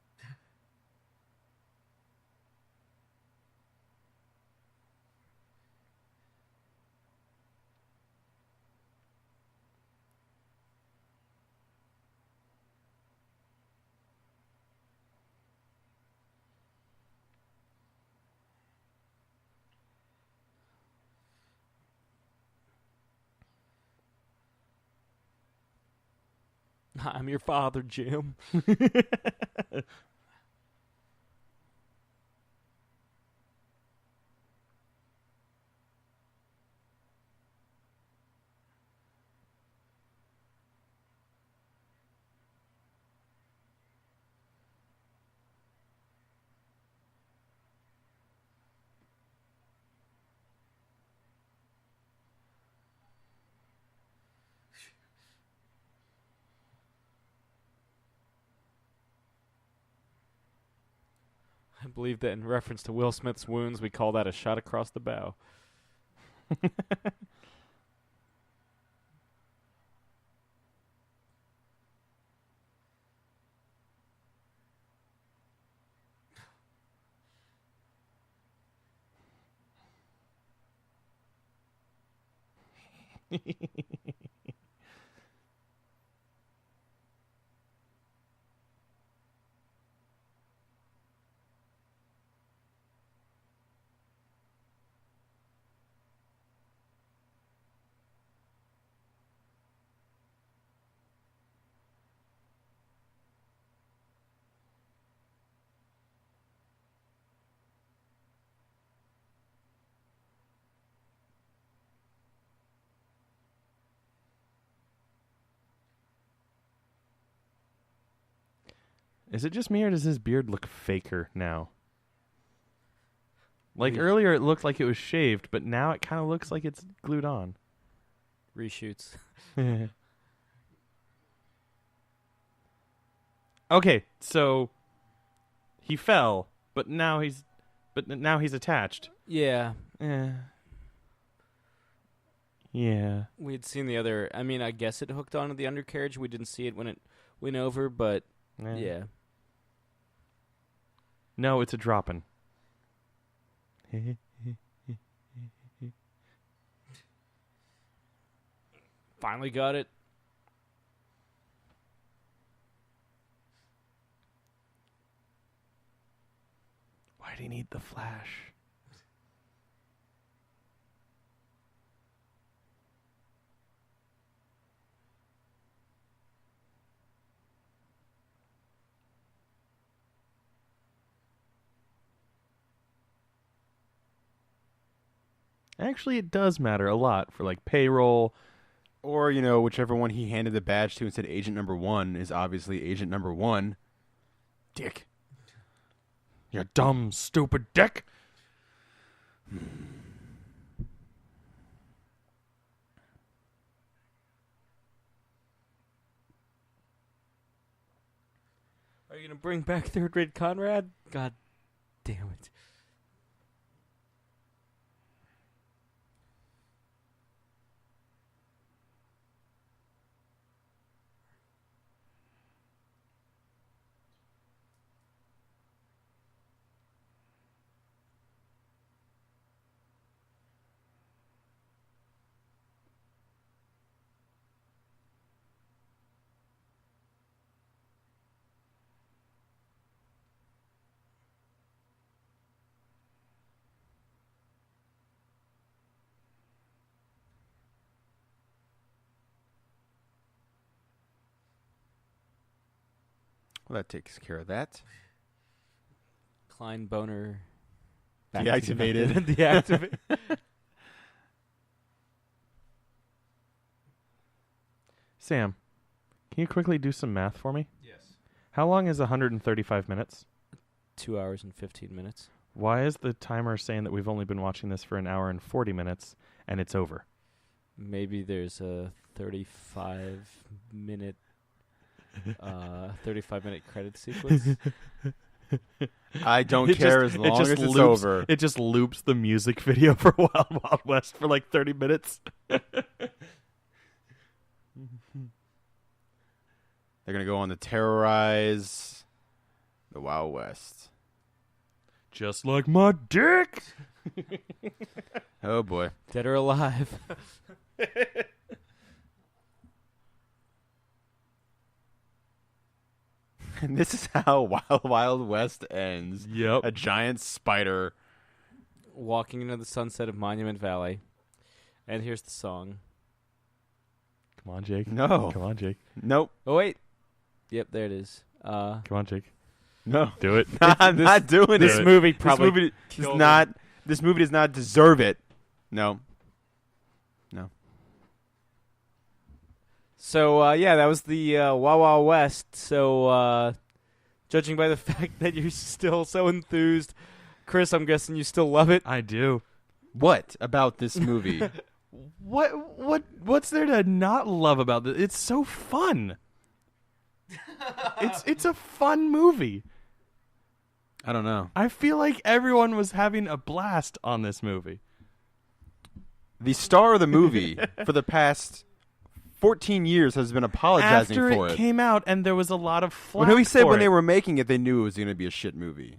S1: I'm your father, Jim. I believe that in reference to Will Smith's wounds, we call that a shot across the bow.
S2: Is it just me, or does his beard look faker now? Like earlier it looked like it was shaved, but now it kind of looks like it's glued on.
S1: Reshoots.
S2: Okay, so he fell, but now he's attached.
S1: Yeah.
S2: Yeah.
S1: We had seen the other. I mean, I guess it hooked onto the undercarriage. We didn't see it when it went over, but yeah.
S2: No, it's a dropping.
S1: Finally got it.
S2: Why do you need the flash? Actually, it does matter a lot for like payroll.
S3: Or, whichever one he handed the badge to and said Agent Number 1 is obviously Agent Number 1. Dick.
S2: You dumb, stupid dick.
S1: Are you going to bring back third rate Conrad? God damn it.
S3: Well, that takes care of that.
S1: Klein boner.
S3: Deactivated.
S1: Deactivate.
S2: Sam, can you quickly do some math for me?
S3: Yes.
S2: How long is 135 minutes?
S1: 2 hours and 15 minutes.
S2: Why is the timer saying that we've only been watching this for an hour and 40 minutes and it's over?
S1: Maybe there's a 35 minute credit sequence.
S3: I don't
S2: It
S3: care
S2: just-
S3: as
S2: it
S3: long
S2: just
S3: as it's
S2: loops-
S3: over.
S2: It just loops the music video for Wild Wild West for like 30 minutes.
S3: They're gonna go on to terrorize the Wild West.
S2: Just like my dick.
S3: Oh boy.
S1: Dead or alive.
S3: And this is how Wild Wild West ends.
S2: Yep.
S3: A giant spider.
S1: Walking into the sunset of Monument Valley. And here's the song.
S2: Come on, Jake.
S3: No.
S2: Come on, Jake.
S3: Nope.
S1: Oh, wait. Yep, there it is.
S2: Come on, Jake.
S3: No.
S2: Do it.
S3: I'm not doing
S1: This
S3: it.
S1: movie probably
S3: This movie does
S1: killed
S3: not. This movie does not deserve it. No.
S1: So, yeah, that was the Wild Wild West. So, judging by the fact that you're still so enthused, Chris, I'm guessing you still love it.
S2: I do.
S3: What about this movie?
S2: What's there to not love about this? It's so fun. It's a fun movie.
S3: I don't know.
S2: I feel like everyone was having a blast on this movie.
S3: The star of the movie for the past 14 years has been apologizing
S2: After
S3: for
S2: it
S3: it.
S2: came out, and there was a lot of flack
S3: When he said
S2: for
S3: when
S2: it.
S3: they were making it, they knew it was going to be a shit movie.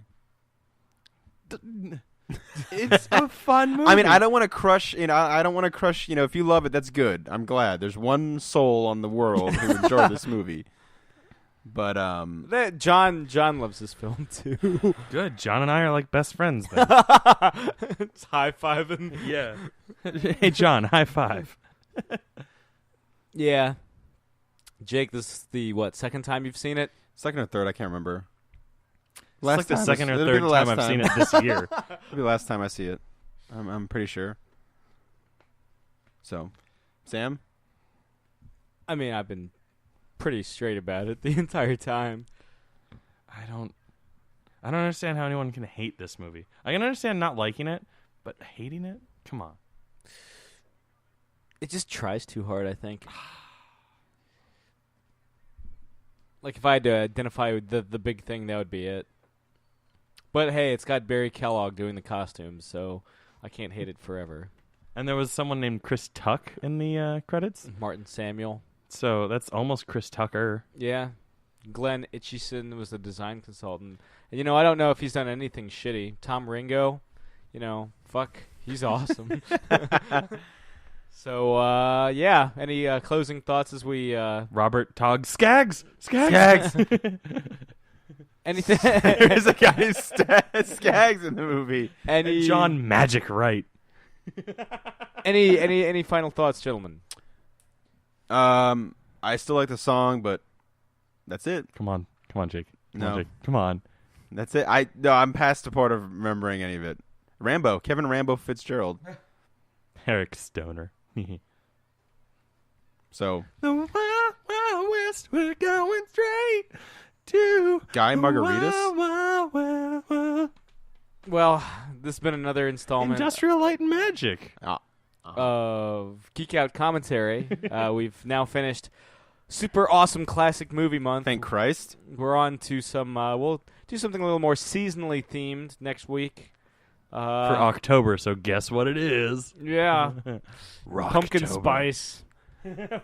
S2: It's a fun movie.
S3: I mean, I don't want to crush. I don't want to crush. If you love it, that's good. I'm glad. There's one soul on the world who enjoyed this movie. But
S1: John loves this film, too.
S2: Good. John and I are like best friends then.
S1: It's high-fiving.
S2: Yeah. Hey, John, high five.
S1: Yeah. Jake, this is the, second time you've seen it?
S3: second or third, I can't remember.
S2: It's like the
S3: time
S2: second or
S3: it'll be
S2: third
S3: the
S2: time
S3: last
S2: I've seen it this year.
S3: It'll be the last time I see it. I'm pretty sure. So, Sam?
S1: I mean, I've been pretty straight about it the entire time.
S2: I don't understand how anyone can hate this movie. I can understand not liking it, but hating it? Come on.
S1: It just tries too hard, I think. Like, if I had to identify the big thing, that would be it. But, hey, it's got Barry Kellogg doing the costumes, so I can't hate it forever.
S2: And there was someone named Chris Tuck in the credits.
S1: Martin Samuel.
S2: So that's almost Chris Tucker.
S1: Yeah. Glenn Itchison was the design consultant. And, I don't know if he's done anything shitty. Tom Ringo, fuck, he's awesome. So, yeah. Any closing thoughts as we...
S2: Robert Togg Skaggs.
S1: Anything?
S3: There's a guy who Skaggs in the movie.
S1: Any
S2: John Magic Wright.
S1: Any final thoughts, gentlemen?
S3: I still like the song, but that's it.
S2: Come on, Jake. Come
S3: No.
S2: on, Jake. Come on.
S3: That's it. I'm past the part of remembering any of it. Kevin Rambo Fitzgerald.
S2: Eric Stoner.
S3: So,
S2: The Wild Wild West, we're going straight to
S3: Guy
S2: the
S3: Margaritas?
S2: Wild Wild Wild Wild.
S1: Well, this has been another installment
S2: Industrial Light and Magic.
S1: of Geek Out commentary. We've now finished super awesome classic movie month.
S3: thank Christ.
S1: We're on to some. We'll do something a little more seasonally themed next week.
S2: For October, so guess what it is?
S1: Yeah, pumpkin
S2: Rocktober.
S1: spice. The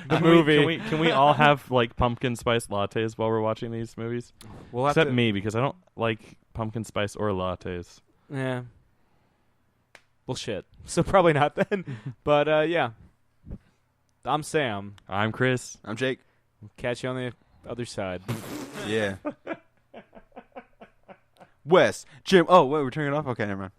S2: Can
S1: movie.
S2: Can we all have like pumpkin spice lattes while we're watching these movies?
S1: We'll have
S2: Except
S1: to,
S2: me, because I don't like pumpkin spice or lattes.
S1: Yeah. Well, shit. So probably not then. But yeah. I'm Sam.
S2: I'm Chris.
S3: I'm Jake.
S1: Catch you on the other side.
S3: Yeah. Wes. Jim. Oh, wait, we're turning it off? Okay, never mind.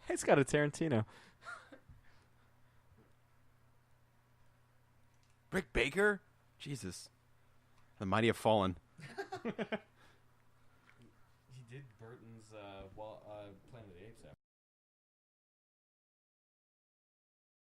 S1: It's got a Tarantino.
S3: Rick Baker? Jesus. The mighty have fallen.
S1: He did Burton's